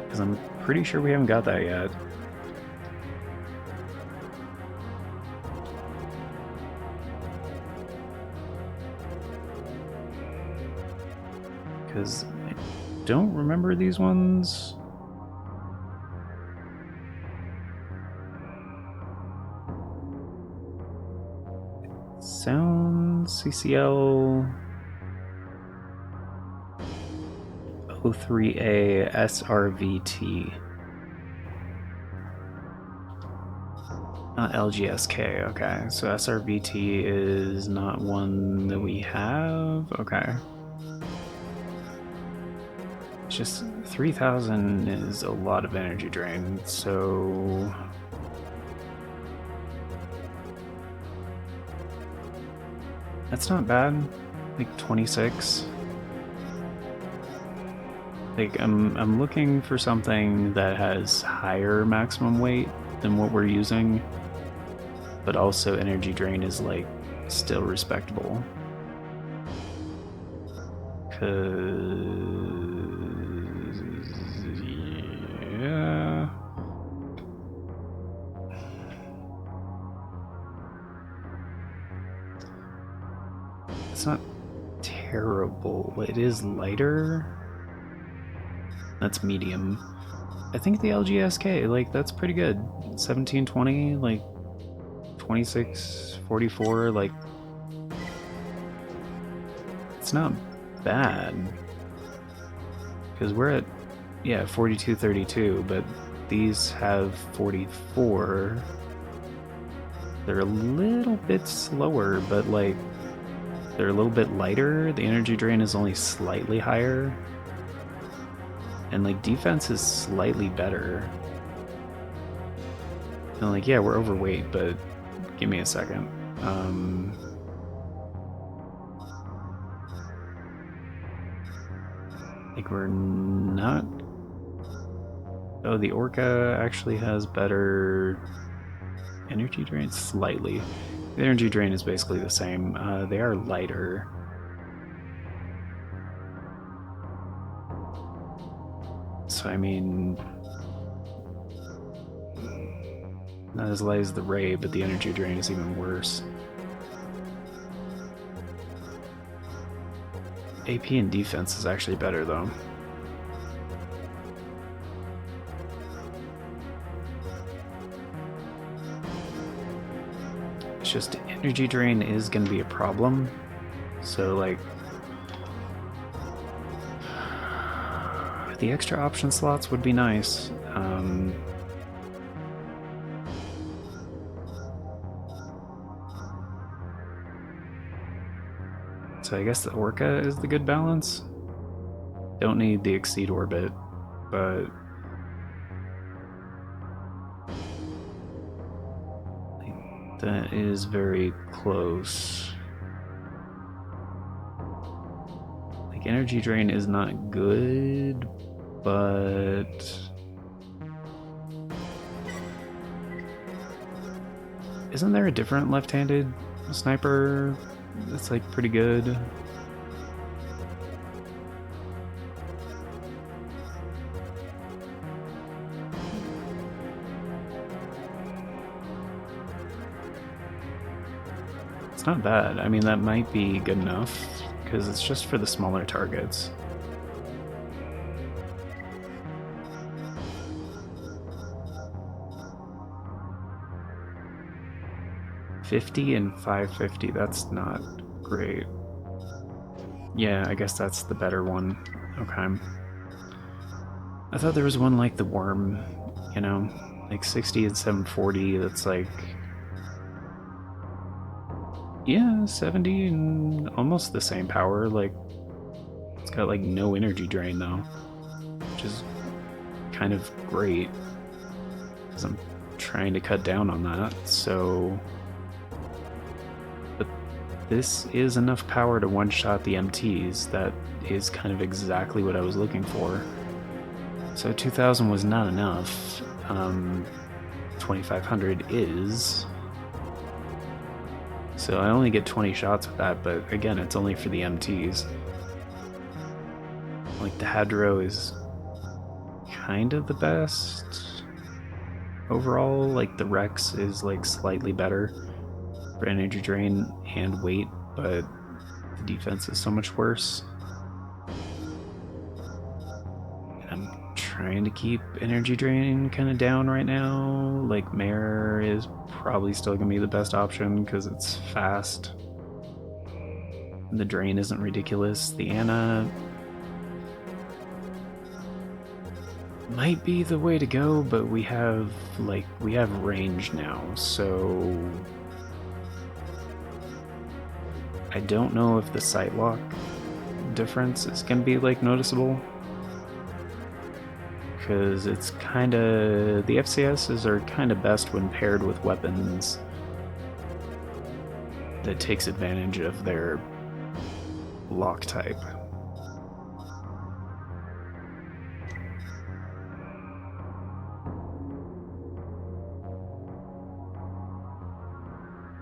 Because I'm pretty sure we haven't got that yet. Because I don't remember these ones. Sound CCL 03A SRVT. Not LGSK, okay. So SRVT is not one that we have? Okay. It's just 3,000 is a lot of energy drain, so... That's not bad. Like 26. Like I'm looking for something that has higher maximum weight than what we're using, but also energy drain is like still respectable. Yeah. It's not terrible. It is lighter. That's medium. I think the LGSK, like, that's pretty good. 1720, like 2644, like, it's not bad. Because we're at, yeah, 4232, but these have 44. They're a little bit slower, but like, they're a little bit lighter. The energy drain is only slightly higher. And like defense is slightly better. And like, yeah, we're overweight, but give me a second. Like we're not... Oh, the Orca actually has better energy drain? Slightly. The energy drain is basically the same. They are lighter. So, I mean, not as light as the Ray, but the energy drain is even worse. AP and defense is actually better, though. It's just energy drain is going to be a problem. So, like, the extra option slots would be nice. So I guess the Orca is the good balance. Don't need the Exceed Orbit, but That is very close. Like, energy drain is not good, but... Isn't there a different left-handed sniper that's, like, pretty good? It's not bad. I mean, that might be good enough, because it's just for the smaller targets. $50 and $550, that's not great. Yeah, I guess that's the better one. Okay. I thought there was one like the Worm, you know, like 60 and 740, that's like... Yeah, 70 and almost the same power, like... It's got like no energy drain though, which is kind of great, because I'm trying to cut down on that, so... But this is enough power to one-shot the MTs. That is kind of exactly what I was looking for. So 2,000 was not enough. 2,500 is. So I only get 20 shots with that, but again, it's only for the MTs. Like, the Hadro is kind of the best overall. Like, the Rex is like slightly better for energy drain and weight, but the defense is so much worse. And I'm trying to keep energy drain kind of down right now. Like, Mare is probably still gonna be the best option because it's fast. The drain isn't ridiculous. The Ana might be the way to go, but we have range now, so I don't know if the sight lock difference is gonna be like noticeable, because it's kind of, the FCSs are kind of best when paired with weapons that takes advantage of their lock type.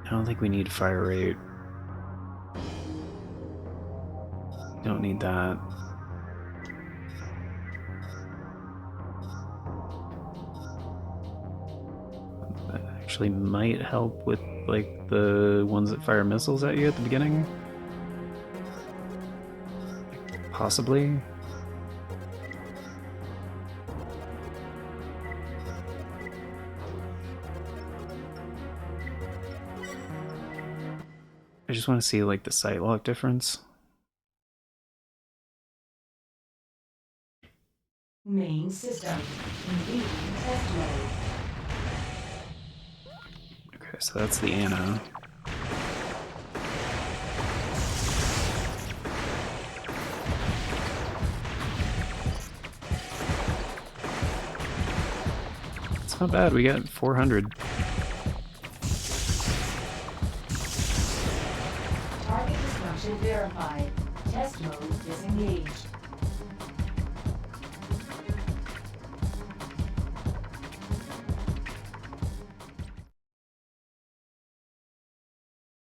I don't think we need fire rate. Don't need that. That actually might help with like the ones that fire missiles at you at the beginning. Possibly. I just want to see like the sight lock difference. Main system. Engaging test mode. Okay, so that's the Ana. It's not bad, we got 400. Target dysfunction verified. Test mode disengaged.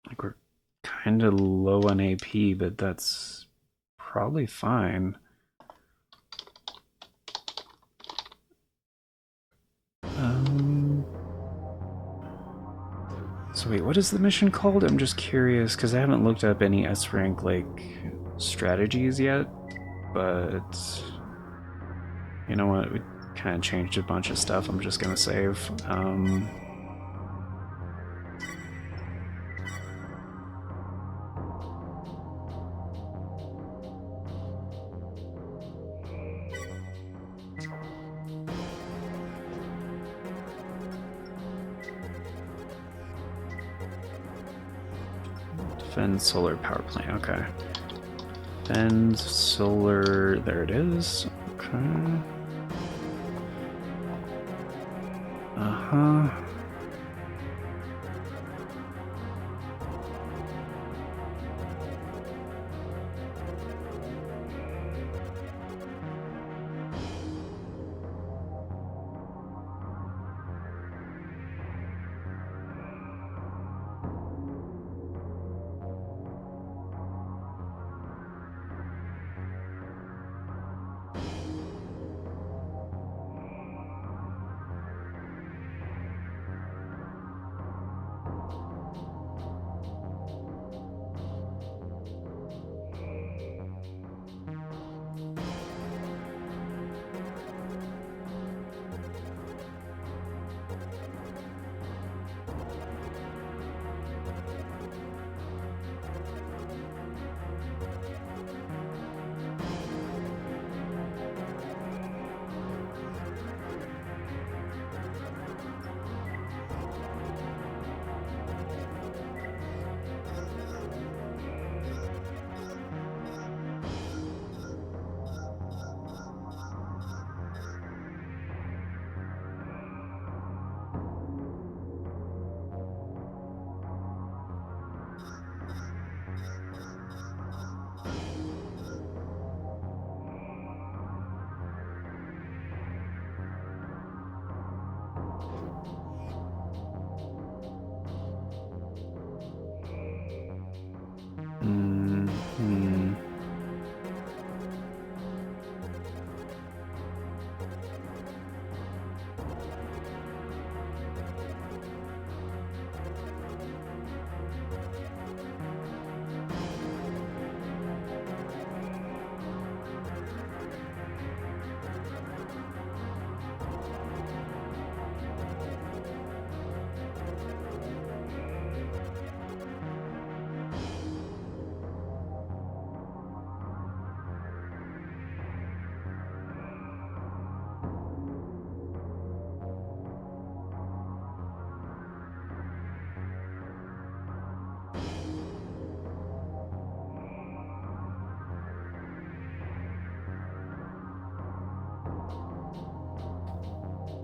Like, we're kind of low on AP, but that's probably fine. So wait, what is the mission called? I'm just curious, because I haven't looked up any S-rank, like, strategies yet, but you know what, we kind of changed a bunch of stuff. I'm just gonna save. Defend solar power plant, okay. Defend solar, there it is. Okay.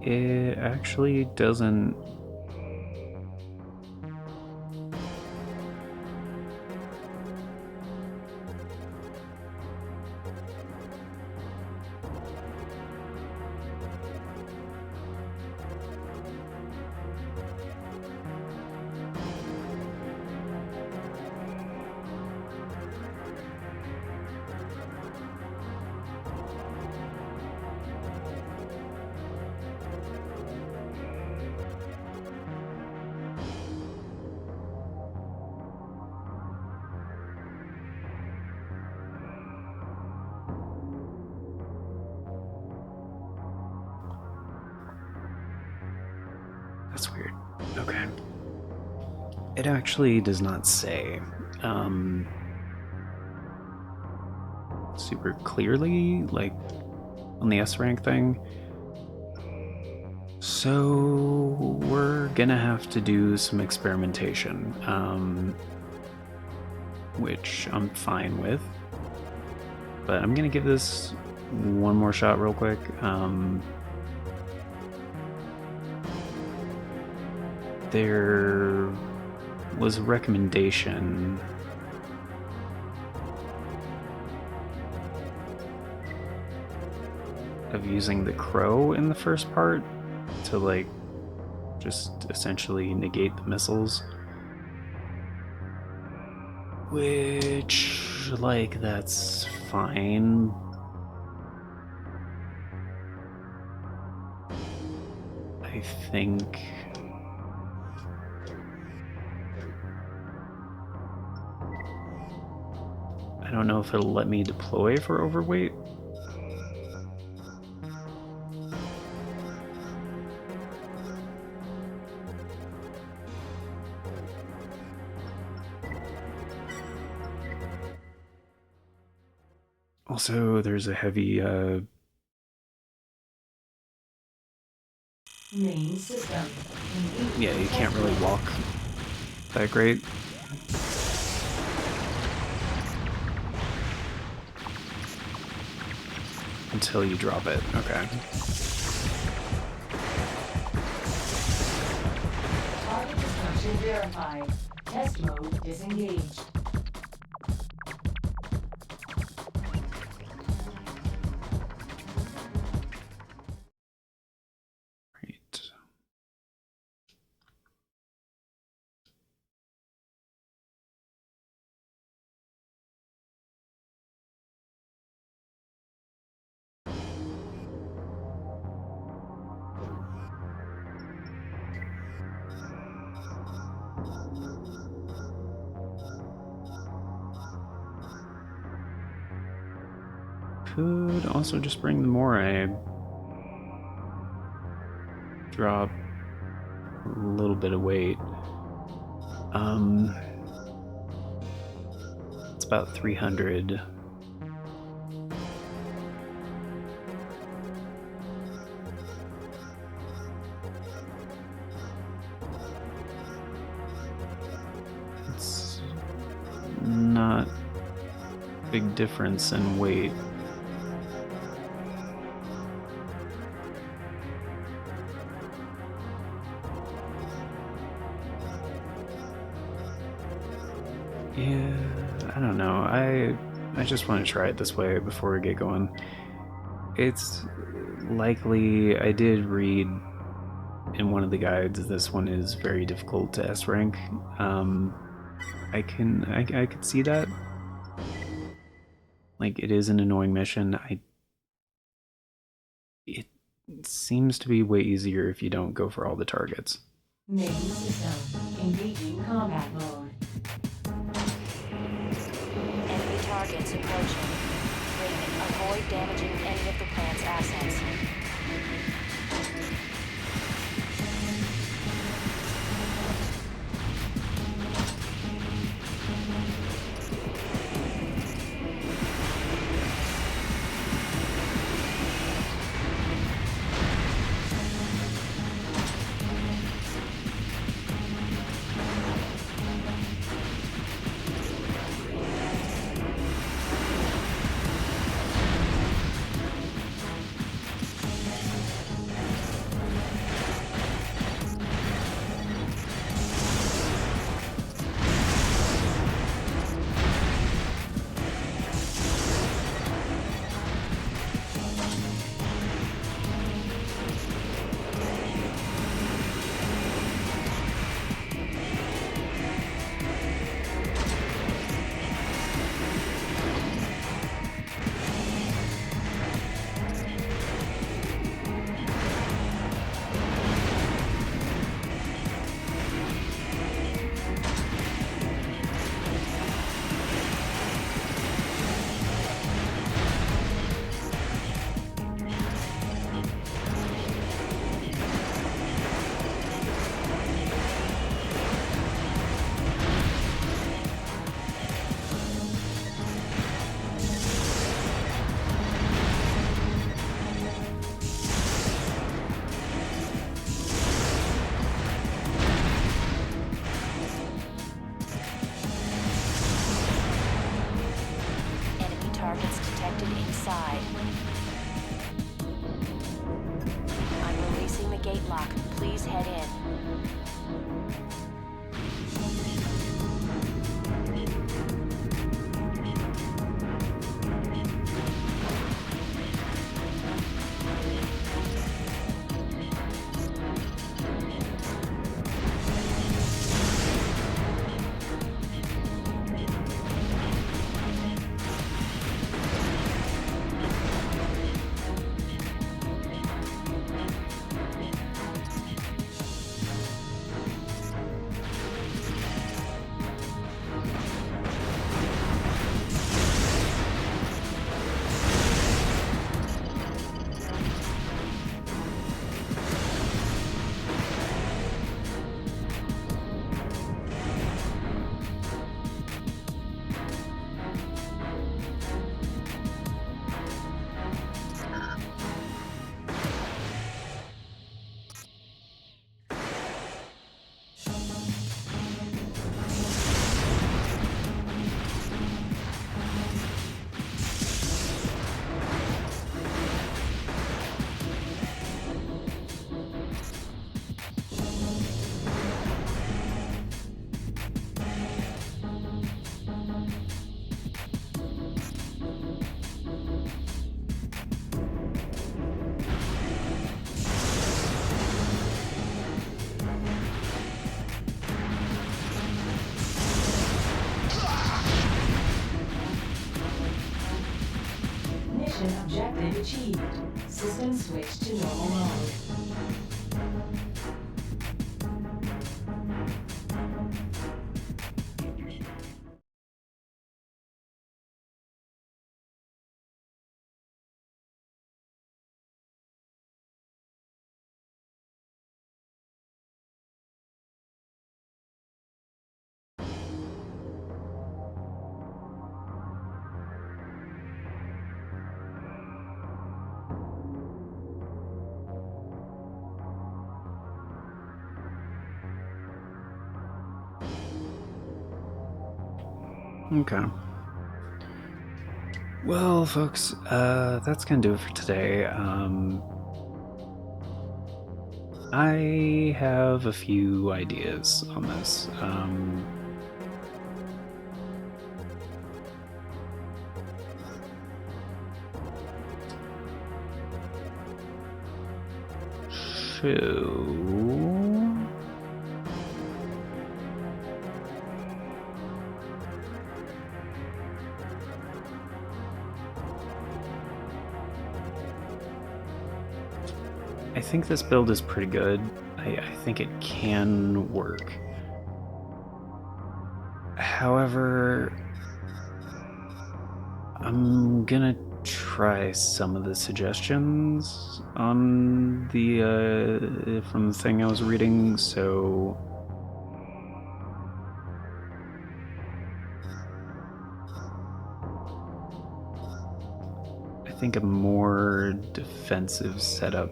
It actually doesn't. That's weird. Okay. It actually does not say super clearly, like on the S rank thing. So we're gonna have to do some experimentation, which I'm fine with. But I'm gonna give this one more shot real quick. There was a recommendation of using the crow in the first part to like just essentially negate the missiles, which like that's fine. I think I don't know if it'll let me deploy for overweight. Also, there's a heavy Main system. yeah, you can't really walk that great. Until you drop it. Okay. Target destruction verified. Test mode disengaged. Right. Could also just bring the Moray. Drop a little bit of weight. It's about 300. It's not a big difference in weight. Yeah, I don't know. I just want to try it this way before we get going. It's likely, I did read in one of the guides, this one is very difficult to S rank. I could see that. Like, it is an annoying mission. It seems to be way easier if you don't go for all the targets. Main system. Engaging combat mode. Enemy targets approaching. Raven, avoid damaging any of the plant's assets. inside. I'm releasing the gate lock. Please head in. Mission objective achieved. System switch to normal mode. Okay. Well, folks, that's gonna do it for today. I have a few ideas on this. So... I think this build is pretty good. I think it can work. However, I'm gonna try some of the suggestions on the from the thing I was reading, so I think a more defensive setup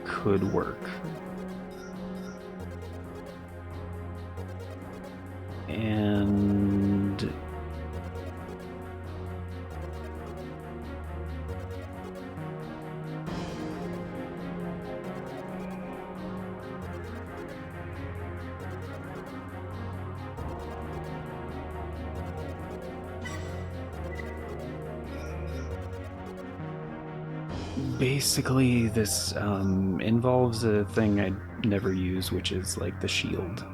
could work. And basically, this involves a thing I never use, which is like the shield.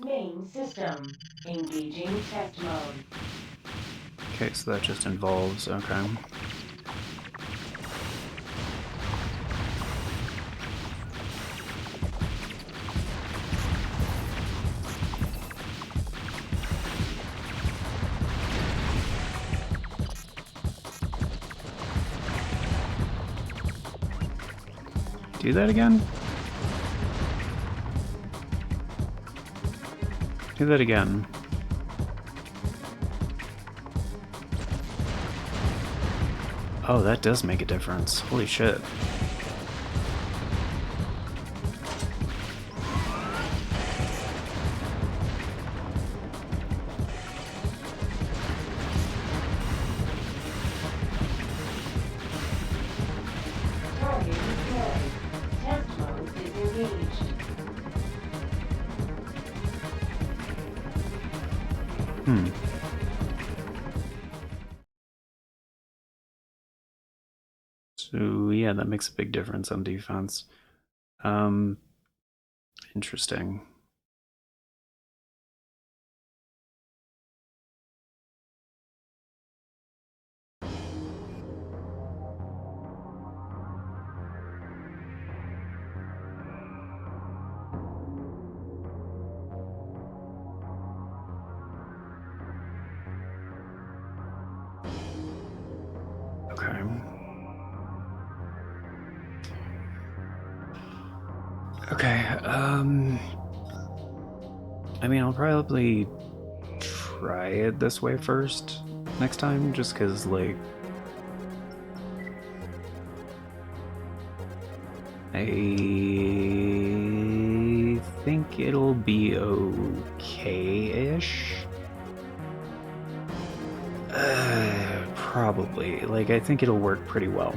Main system. Engaging test mode. Okay, so that just involves, okay. Do that again? Do that again. Oh, that does make a difference. Holy shit. Target deployed. Test mode is engaged. Hmm. So yeah, that makes a big difference on defense. Interesting. Okay. Okay, I mean, I'll probably try it this way first next time, just because, like, I think it'll be okay-ish. Probably. Like, I think it'll work pretty well.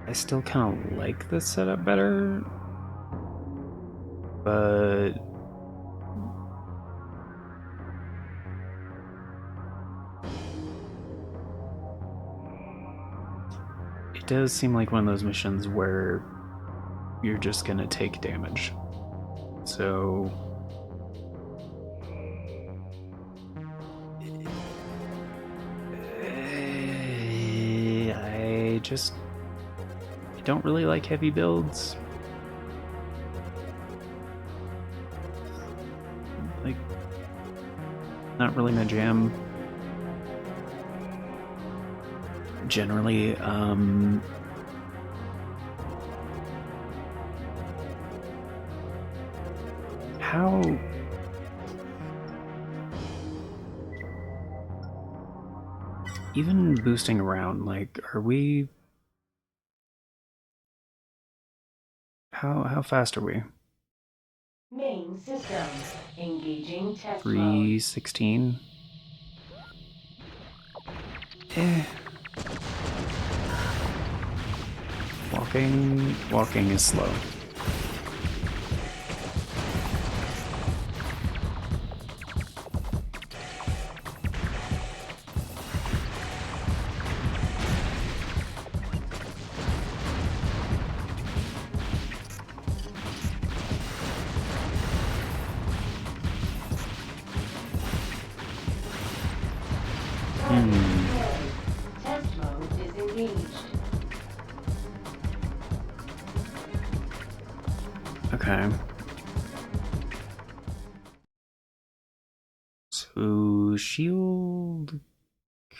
I still kind of like this setup better, but it does seem like one of those missions where you're just gonna take damage. So I don't really like heavy builds. Like, not really my jam. Generally, how even boosting around, like, are we how fast are we? Main system. Engaging test mode. 316. Walking is slow. Test mode is engaged. Okay. So shield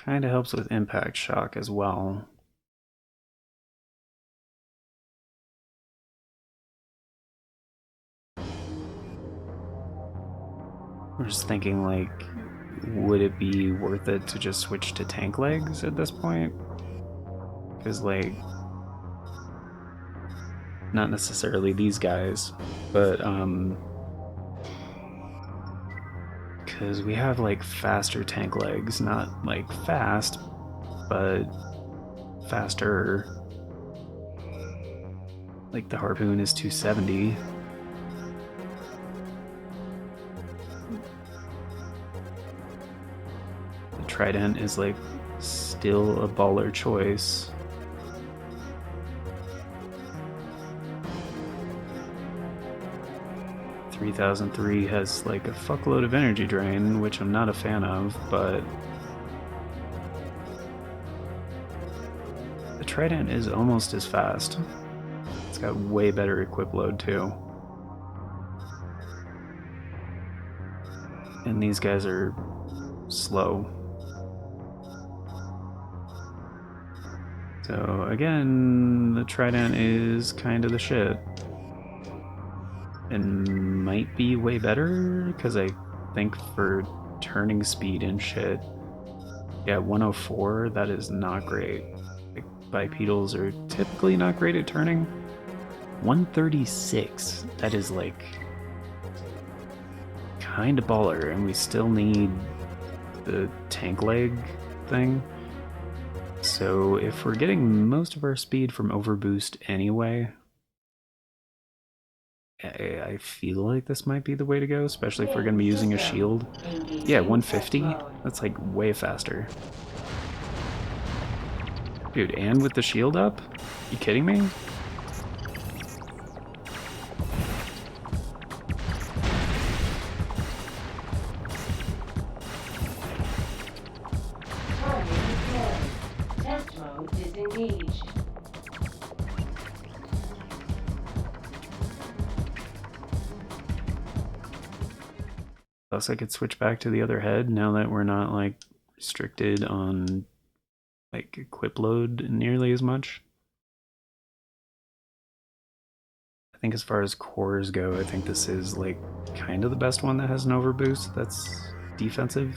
kind of helps with impact shock as well. I'm just thinking, like, would it be worth it to just switch to tank legs at this point? Because, like, not necessarily these guys, but because we have, like, faster tank legs, not like fast, but faster. Like, the harpoon is 270. Trident is like still a baller choice. .3003 has like a fuckload of energy drain, which I'm not a fan of, but the Trident is almost as fast. It's got way better equip load too. And these guys are slow. So again, the Trident is kind of the shit. And might be way better, because I think for turning speed and shit, yeah, 104, that is not great. Like, bipedals are typically not great at turning. 136, that is like kind of baller, and we still need the tank leg thing. So if we're getting most of our speed from overboost anyway, I feel like this might be the way to go, especially if we're going to be using a shield. Yeah, 150? That's like way faster. Dude, and with the shield up? You kidding me? Test mode disengaged. Plus I could switch back to the other head now that we're not like restricted on like equip load nearly as much. I think as far as cores go, I think this is like kind of the best one that has an overboost that's defensive.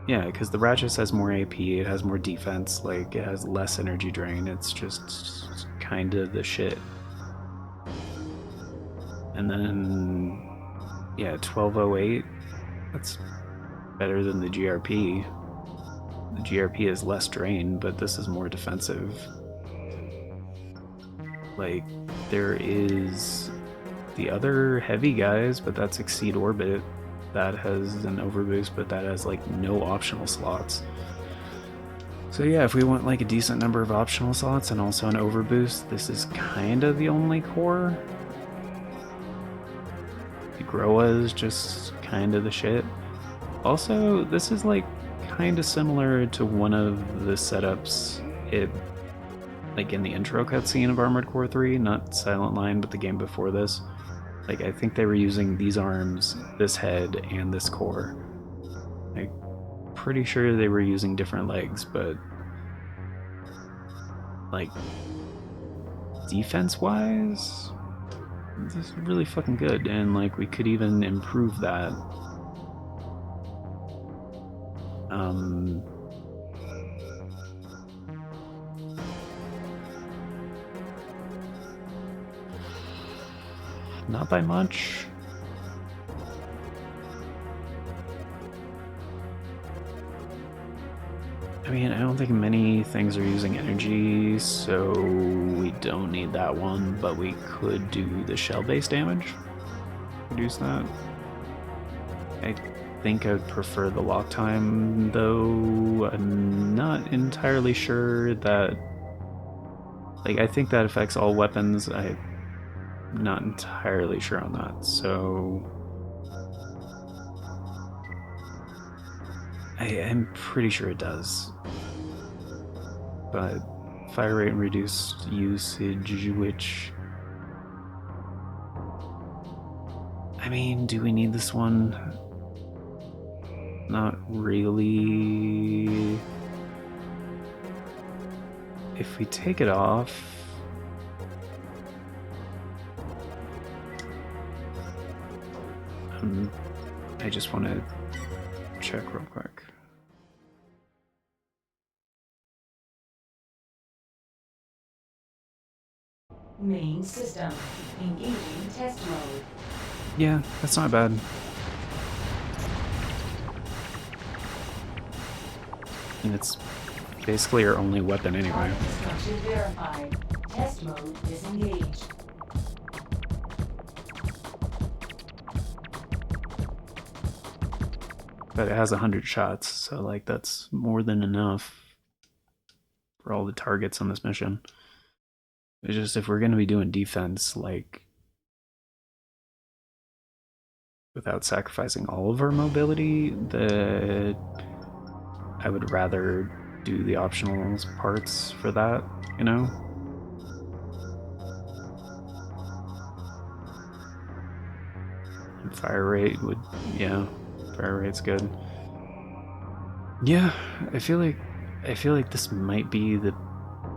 Yeah, because the Ratchet has more AP, it has more defense, like it has less energy drain, it's just kind of the shit. And then, yeah, 1208, that's better than the GRP. The GRP is less drain, but this is more defensive. Like, there is the other heavy guys, but that's Exceed Orbit. That has an overboost, but that has like no optional slots. So yeah, if we want like a decent number of optional slots and also an overboost, this is kind of the only core. The Groa is just kind of the shit. Also, this is like kind of similar to one of the setups like in the intro cutscene of Armored Core 3, not Silent Line, but the game before this. Like, I think they were using these arms, this head, and this core. Like, pretty sure they were using different legs, but like, defense-wise, this is really fucking good, and like, we could even improve that. Not by much. I mean, I don't think many things are using energy, so we don't need that one, but we could do the shell-based damage. Reduce that. I think I would prefer the lock time, though I'm not entirely sure that... Like, I think that affects all weapons. I'm not entirely sure on that, so... I'm pretty sure it does. But fire rate and reduced usage, which... I mean, do we need this one? Not really. If we take it off... I just want to check real quick. Main system. Engaging test mode. Yeah, that's not bad. And it's basically our only weapon anyway. Target destruction verified. Test mode disengaged. But it has 100 shots, so like that's more than enough for all the targets on this mission. It's just if we're gonna be doing defense, like without sacrificing all of our mobility, I would rather do the optional parts for that, you know? And fire rate would, yeah, fire rate's good. Yeah, I feel like this might be the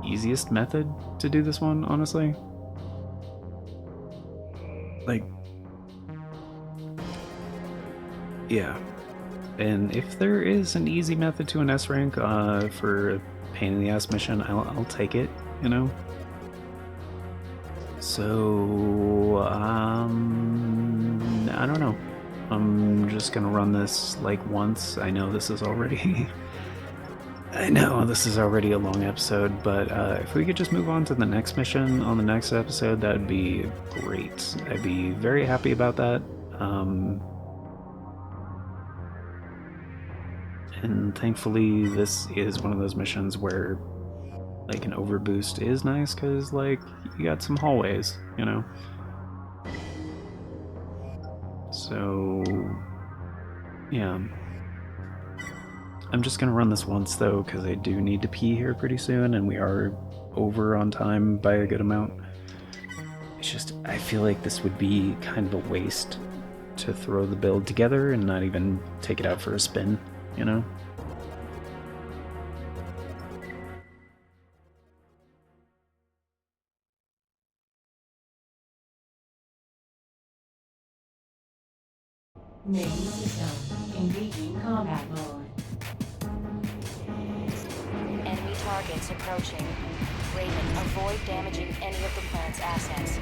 easiest method to do this one, honestly. Like, yeah. And if there is an easy method to an S rank for a pain in the ass mission, I'll take it, you know? So, I don't know. I'm just gonna run this like once. I know this is already I know this is already a long episode, but if we could just move on to the next mission on the next episode, that'd be great. I'd be very happy about that. And thankfully, this is one of those missions where like an overboost is nice because like you got some hallways, you know. So yeah. I'm just gonna run this once though, because I do need to pee here pretty soon, and we are over on time by a good amount. It's just, I feel like this would be kind of a waste to throw the build together and not even take it out for a spin, you know? Main system engaging combat mode. Enemy targets approaching. Raven, avoid damaging any of the plant's assets.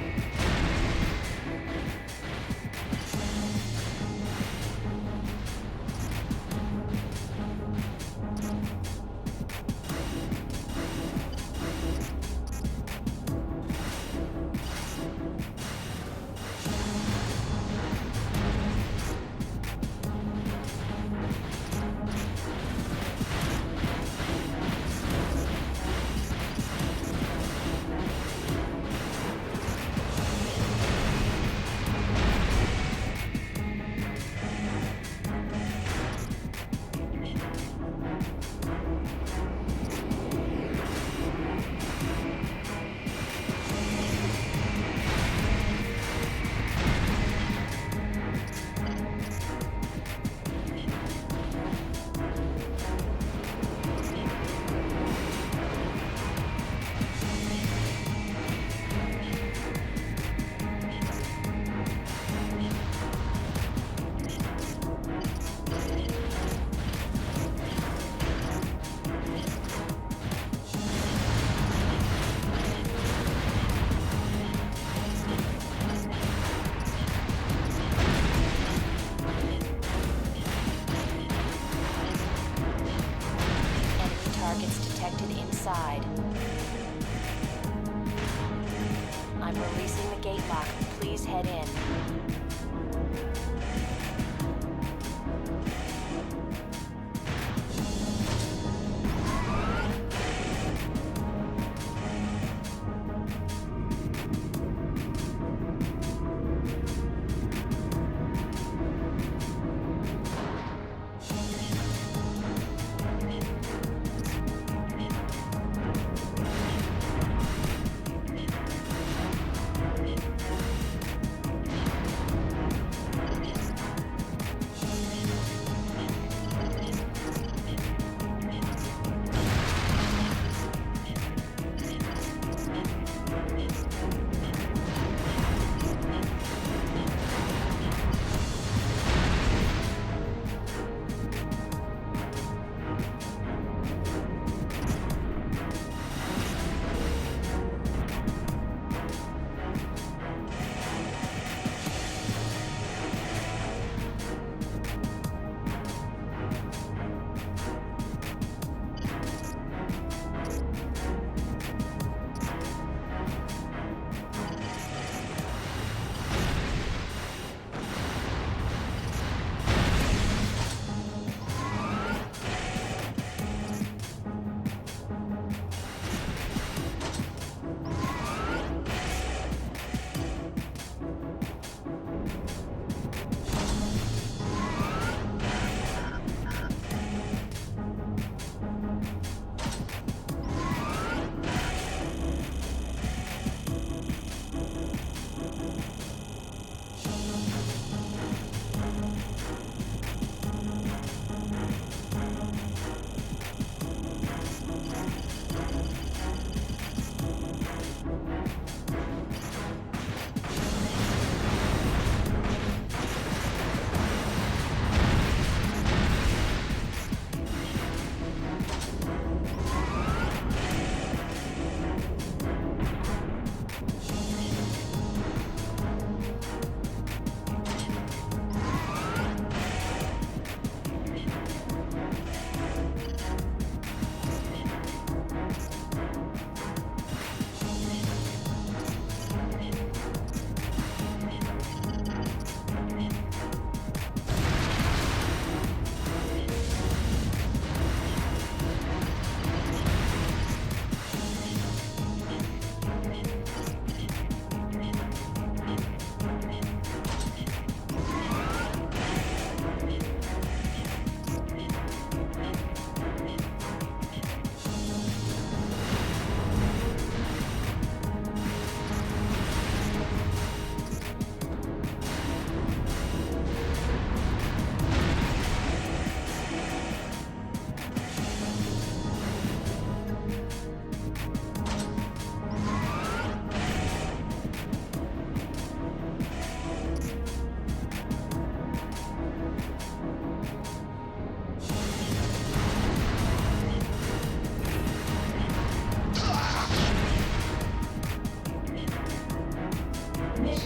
Inside. I'm releasing the gate lock. Please head in.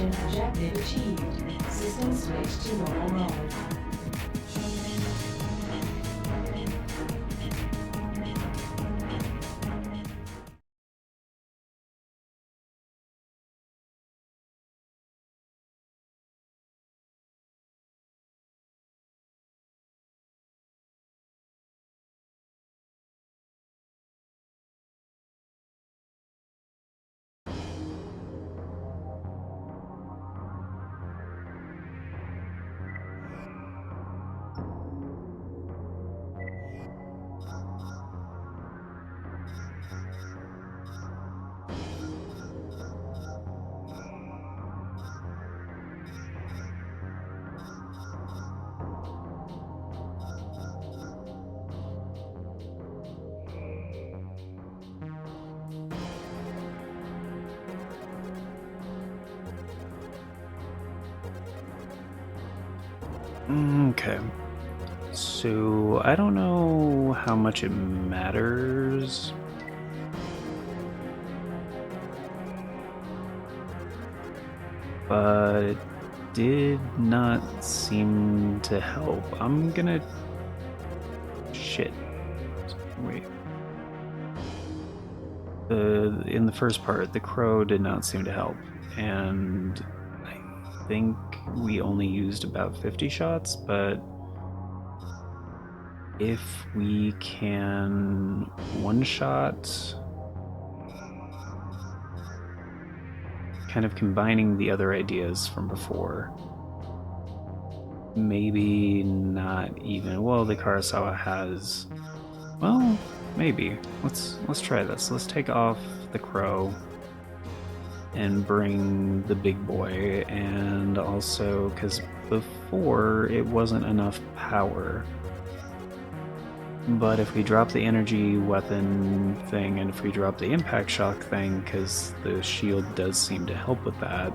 Mission objective achieved. System switch to normal mode. Okay. So, I don't know how much it matters. But it did not seem to help. I'm gonna... Shit. Wait. In the first part, the crow did not seem to help. And I think we only used about 50 shots, but if we can one-shot, kind of combining the other ideas from before, maybe not even, well, the Kurosawa has, well, maybe. Let's try this. Let's take off the crow and bring the big boy, and also because before it wasn't enough power. But if we drop the energy weapon thing, and if we drop the impact shock thing, because the shield does seem to help with that,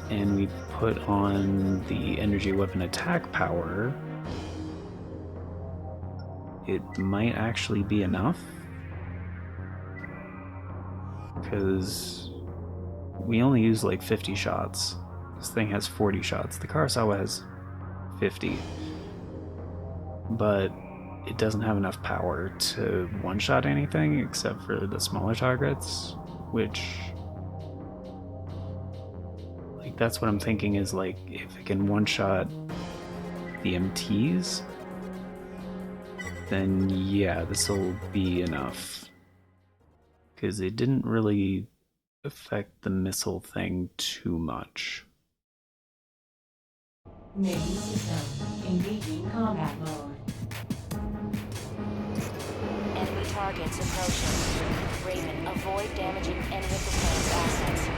and we put on the energy weapon attack power, it might actually be enough. Because we only use like 50 shots. This thing has 40 shots. The Kurosawa has 50. But it doesn't have enough power to one-shot anything except for the smaller targets, which, like, that's what I'm thinking is, like, if it can one-shot the MTs, then yeah, this will be enough. Because it didn't really affect the missile thing too much. Main system engaging combat mode. Enemy targets approaching. Raven, avoid damaging any of the planet's assets.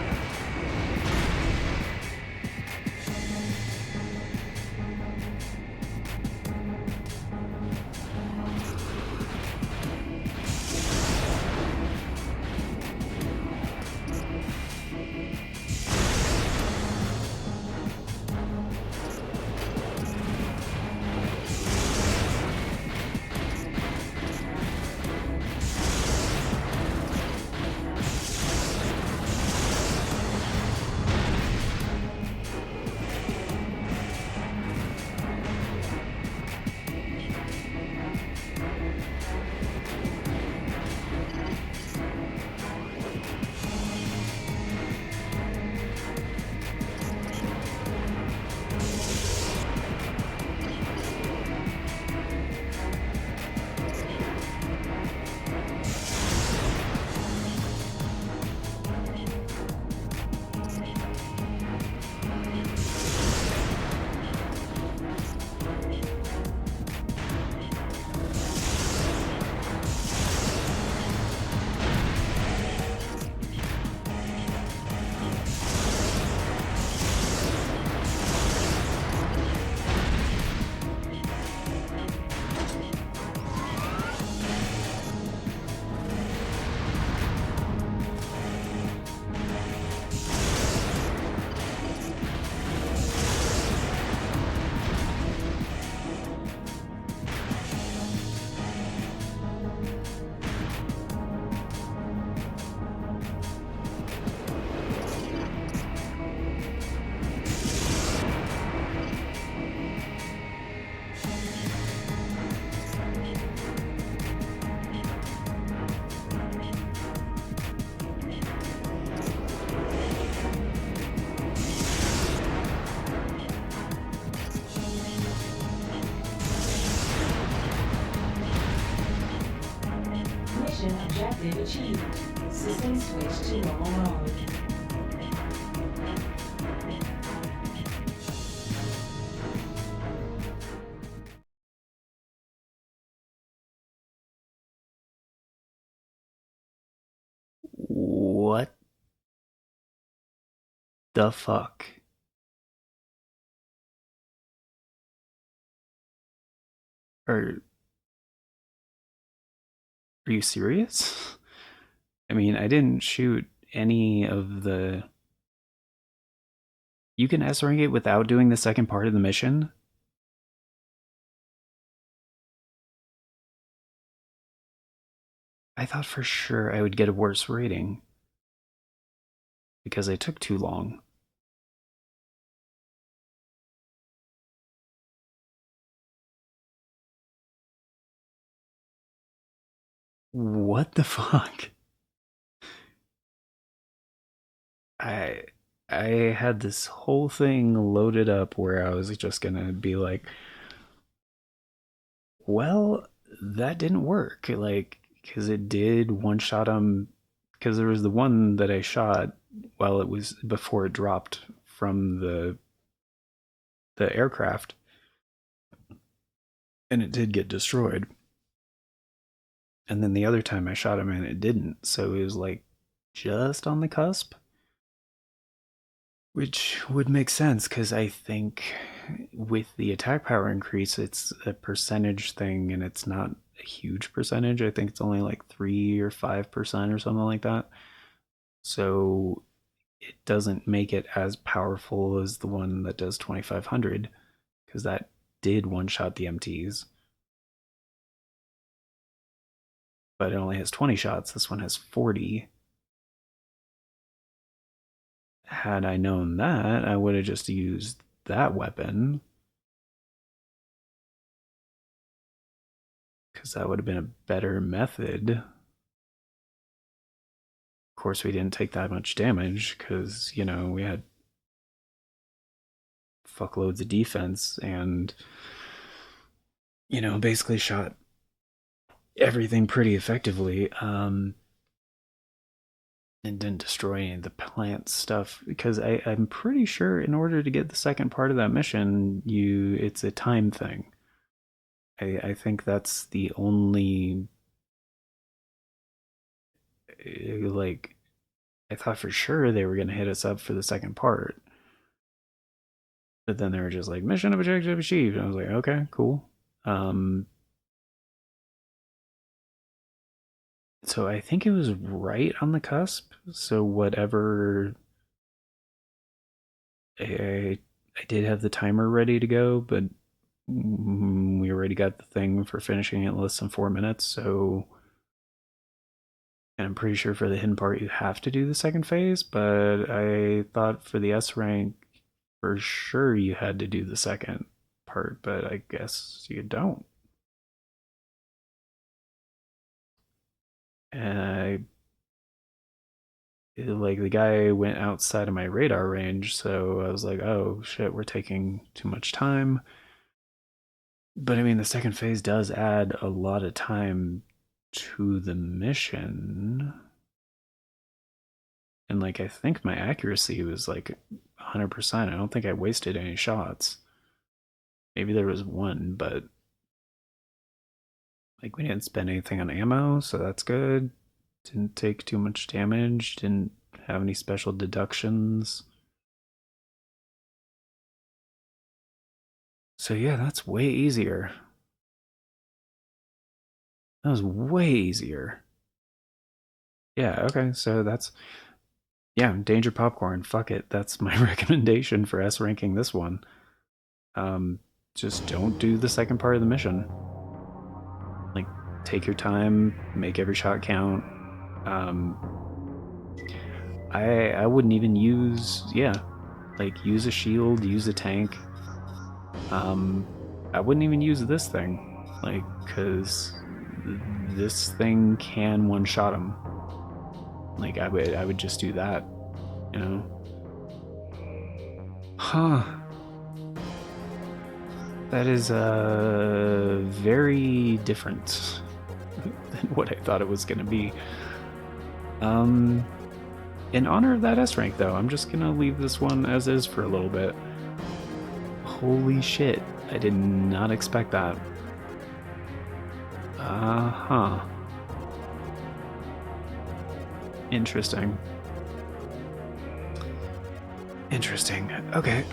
Mission objective achieved. System switch to normal mode. What the fuck? Are you serious? I mean, I didn't shoot any of the... You can S-rank it without doing the second part of the mission? I thought for sure I would get a worse rating. Because I took too long. What the fuck? I had this whole thing loaded up where I was just gonna be like, well, that didn't work. Like, because it did one shot him. Because there was the one that I shot while it was before it dropped from the aircraft, and it did get destroyed. And then the other time I shot him and it didn't. So it was like just on the cusp. Which would make sense because I think with the attack power increase, it's a percentage thing and it's not a huge percentage. I think it's only like 3 or 5% or something like that. So it doesn't make it as powerful as the one that does 2500 because that did one shot the MTs. But it only has 20 shots. This one has 40. Had I known that, I would have just used that weapon. Because that would have been a better method. Of course, we didn't take that much damage because, you know, we had fuckloads of defense and, you know, basically shot everything pretty effectively. And didn't destroy any of the plant stuff because I'm pretty sure in order to get the second part of that mission, it's a time thing. I think that's the only like I thought for sure they were gonna hit us up for the second part. But then they were just like mission objective achieved. And I was like, okay, cool. So I think it was right on the cusp. So whatever I did have the timer ready to go, but we already got the thing for finishing it in less than 4 minutes. So, and I'm pretty sure for the hidden part you have to do the second phase, but I thought for the S rank for sure you had to do the second part, but I guess you don't. And like the guy went outside of my radar range, so I was like, oh shit, we're taking too much time. But I mean, the second phase does add a lot of time to the mission. And like, I think my accuracy was like 100%. I don't think I wasted any shots. Maybe there was one, but like we didn't spend anything on ammo, so that's good. Didn't take too much damage, didn't have any special deductions. So yeah, that's way easier. That was way easier. Yeah, okay, so that's... Yeah, Danger Popcorn, fuck it. That's my recommendation for S ranking this one. Just don't do the second part of the mission. Like, take your time, make every shot count. I wouldn't even use... Yeah, like, use a shield, use a tank. I wouldn't even use this thing. Like, because this thing can one-shot him. Like, I would just do that, you know? Huh. That is very different what I thought it was going to be. In honor of that S rank, though, I'm just going to leave this one as is for a little bit. Holy shit, I did not expect that. Uh-huh. Interesting. Interesting. Okay.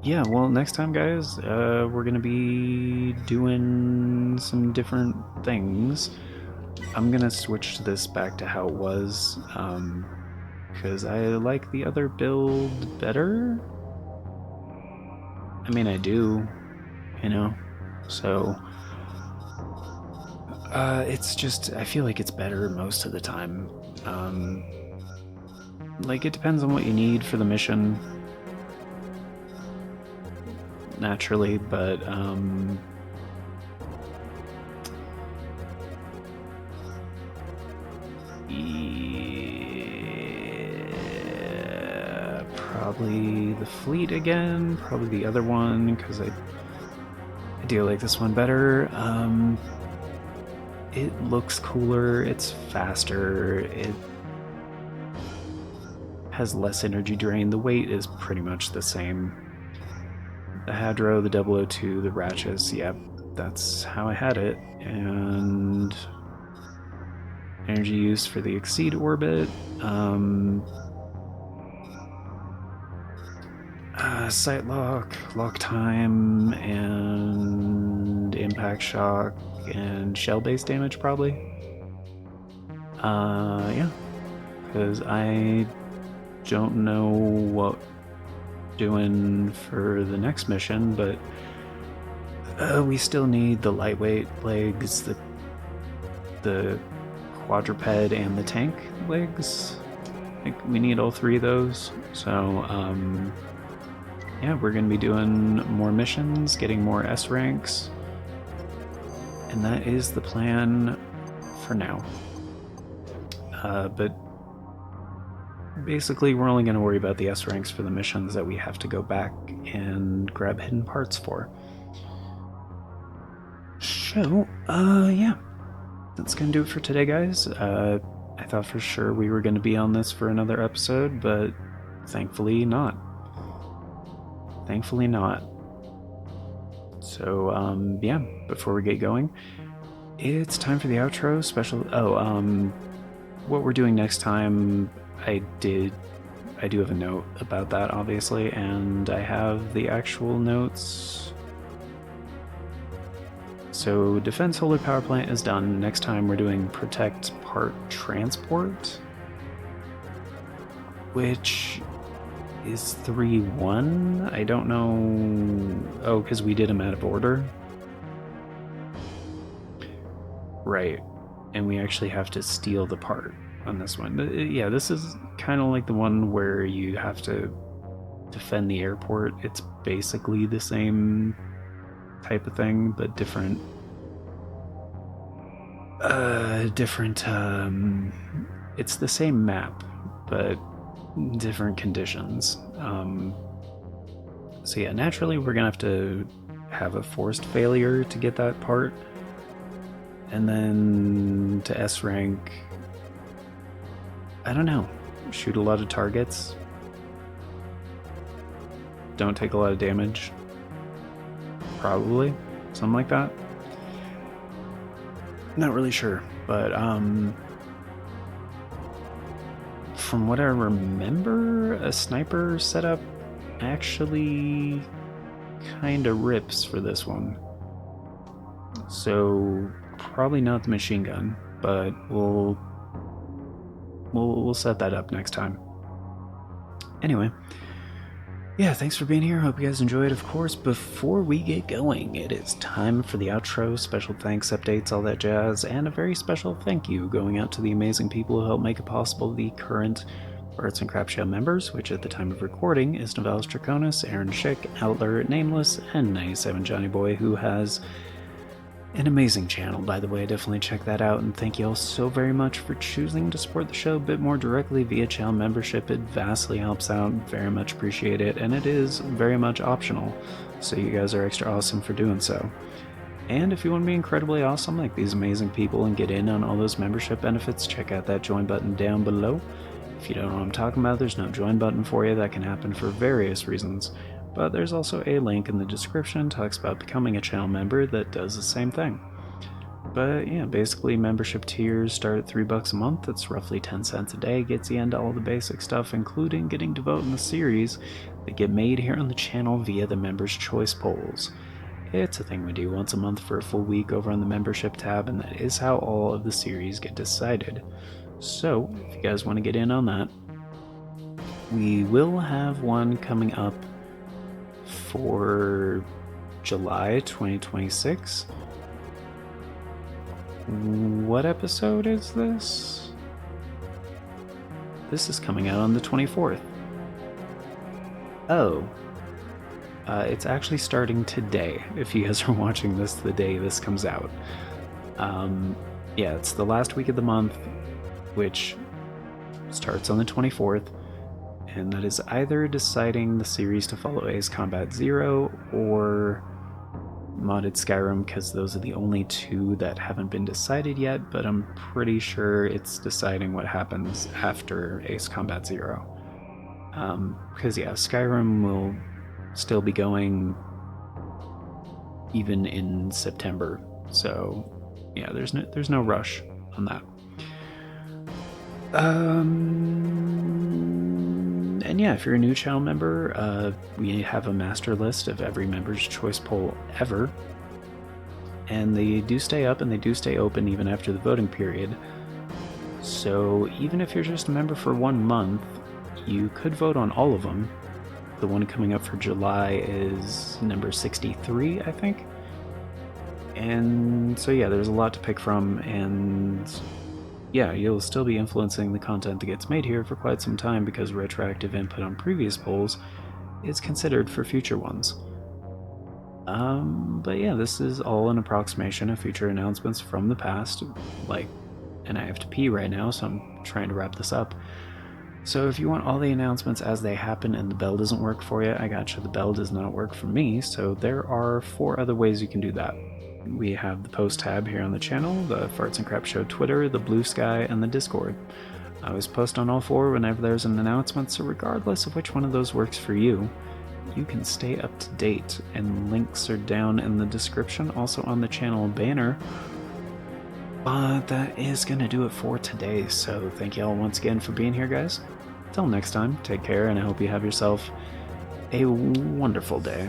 Yeah, well, next time, guys, we're gonna be doing some different things. I'm gonna switch this back to how it was, because I like the other build better. I mean, I do, you know, so... it's just, I feel like it's better most of the time. Like, it depends on what you need for the mission, naturally, but, yeah, probably the fleet again, probably the other one, because I do like this one better. It looks cooler, it's faster, it has less energy drain, the weight is pretty much the same. The Hadro, the 002, the Ratchets, yep, that's how I had it. And energy use for the Exceed orbit, sight lock, lock time, and impact shock, and shell-based damage, probably. Yeah, because I don't know what doing for the next mission, but we still need the lightweight legs, the quadruped, and the tank legs. I think we need all three of those. So, yeah, we're going to be doing more missions, getting more S ranks, and that is the plan for now. But basically, we're only going to worry about the S ranks for the missions that we have to go back and grab hidden parts for. So, yeah, that's going to do it for today, guys. I thought for sure we were going to be on this for another episode, but thankfully not. Thankfully not. So, yeah, before we get going, it's time for the outro special. What we're doing next time, I do have a note about that, obviously, and I have the actual notes. So, Defense Solar Power Plant is done. Next time we're doing Protect Part Transport, which is 3-1. I don't know. Oh, because we did them out of order. Right. And we actually have to steal the part on this one. But, yeah, this is kind of like the one where you have to defend the airport. It's basically the same type of thing, but different. It's the same map, but different conditions. So yeah, naturally we're gonna have to have a forced failure to get that part, and then to S rank, I don't know, shoot a lot of targets, don't take a lot of damage, probably something like that. Not really sure, but from what I remember, a sniper setup actually kind of rips for this one. So probably not the machine gun, but we'll set that up next time. Anyway, yeah, thanks for being here. Hope you guys enjoyed. Of course, before we get going, it is time for the outro, special thanks, updates, all that jazz, and a very special thank you going out to the amazing people who helped make it possible, the current Arts and Crap Show members, which at the time of recording is Novalis Draconis, Aaron Schick, Outler, Nameless, and 97 Johnny Boy, who has an amazing channel, by the way. Definitely check that out, and thank you all so very much for choosing to support the show a bit more directly via channel membership. It vastly helps out, very much appreciate it, and it is very much optional, so you guys are extra awesome for doing so. And if you want to be incredibly awesome like these amazing people and get in on all those membership benefits, check out that join button down below. If you don't know what I'm talking about, there's no join button for you. That can happen for various reasons. But there's also a link in the description, talks about becoming a channel member that does the same thing. But yeah, basically membership tiers start at $3 a month. That's roughly 10 cents a day. Gets you into all the basic stuff, including getting to vote in the series that get made here on the channel via the Members' Choice polls. It's a thing we do once a month for a full week over on the membership tab, and that is how all of the series get decided. So, if you guys want to get in on that, we will have one coming up for July 2026. What episode is this? This is coming out on the 24th. Oh. It's actually starting today, if you guys are watching this the day this comes out. Yeah, it's the last week of the month, which starts on the 24th, and that is either deciding the series to follow Ace Combat Zero or modded Skyrim, because those are the only two that haven't been decided yet, but I'm pretty sure it's deciding what happens after Ace Combat Zero. Because yeah, Skyrim will still be going even in September, so yeah, there's no rush on that. And yeah, if you're a new channel member, we have a master list of every Member's Choice poll ever, and they do stay up and they do stay open even after the voting period. So even if you're just a member for 1 month, you could vote on all of them. The one coming up for July is number 63, I think. And so yeah, there's a lot to pick from, and yeah, you'll still be influencing the content that gets made here for quite some time, because retroactive input on previous polls is considered for future ones. But yeah, this is all an approximation of future announcements from the past, and I have to pee right now, so I'm trying to wrap this up. So if you want all the announcements as they happen and the bell doesn't work for you, I gotcha, the bell does not work for me, so there are 4 other ways you can do that. We have the post tab here on the channel, the Farts and Crap Show Twitter, the Bluesky, and the Discord. I always post on all 4 whenever there's an announcement, so regardless of which one of those works for you, you can stay up to date, and links are down in the description, also on the channel banner. But that is going to do it for today, so thank you all once again for being here, guys. Till next time, take care, and I hope you have yourself a wonderful day.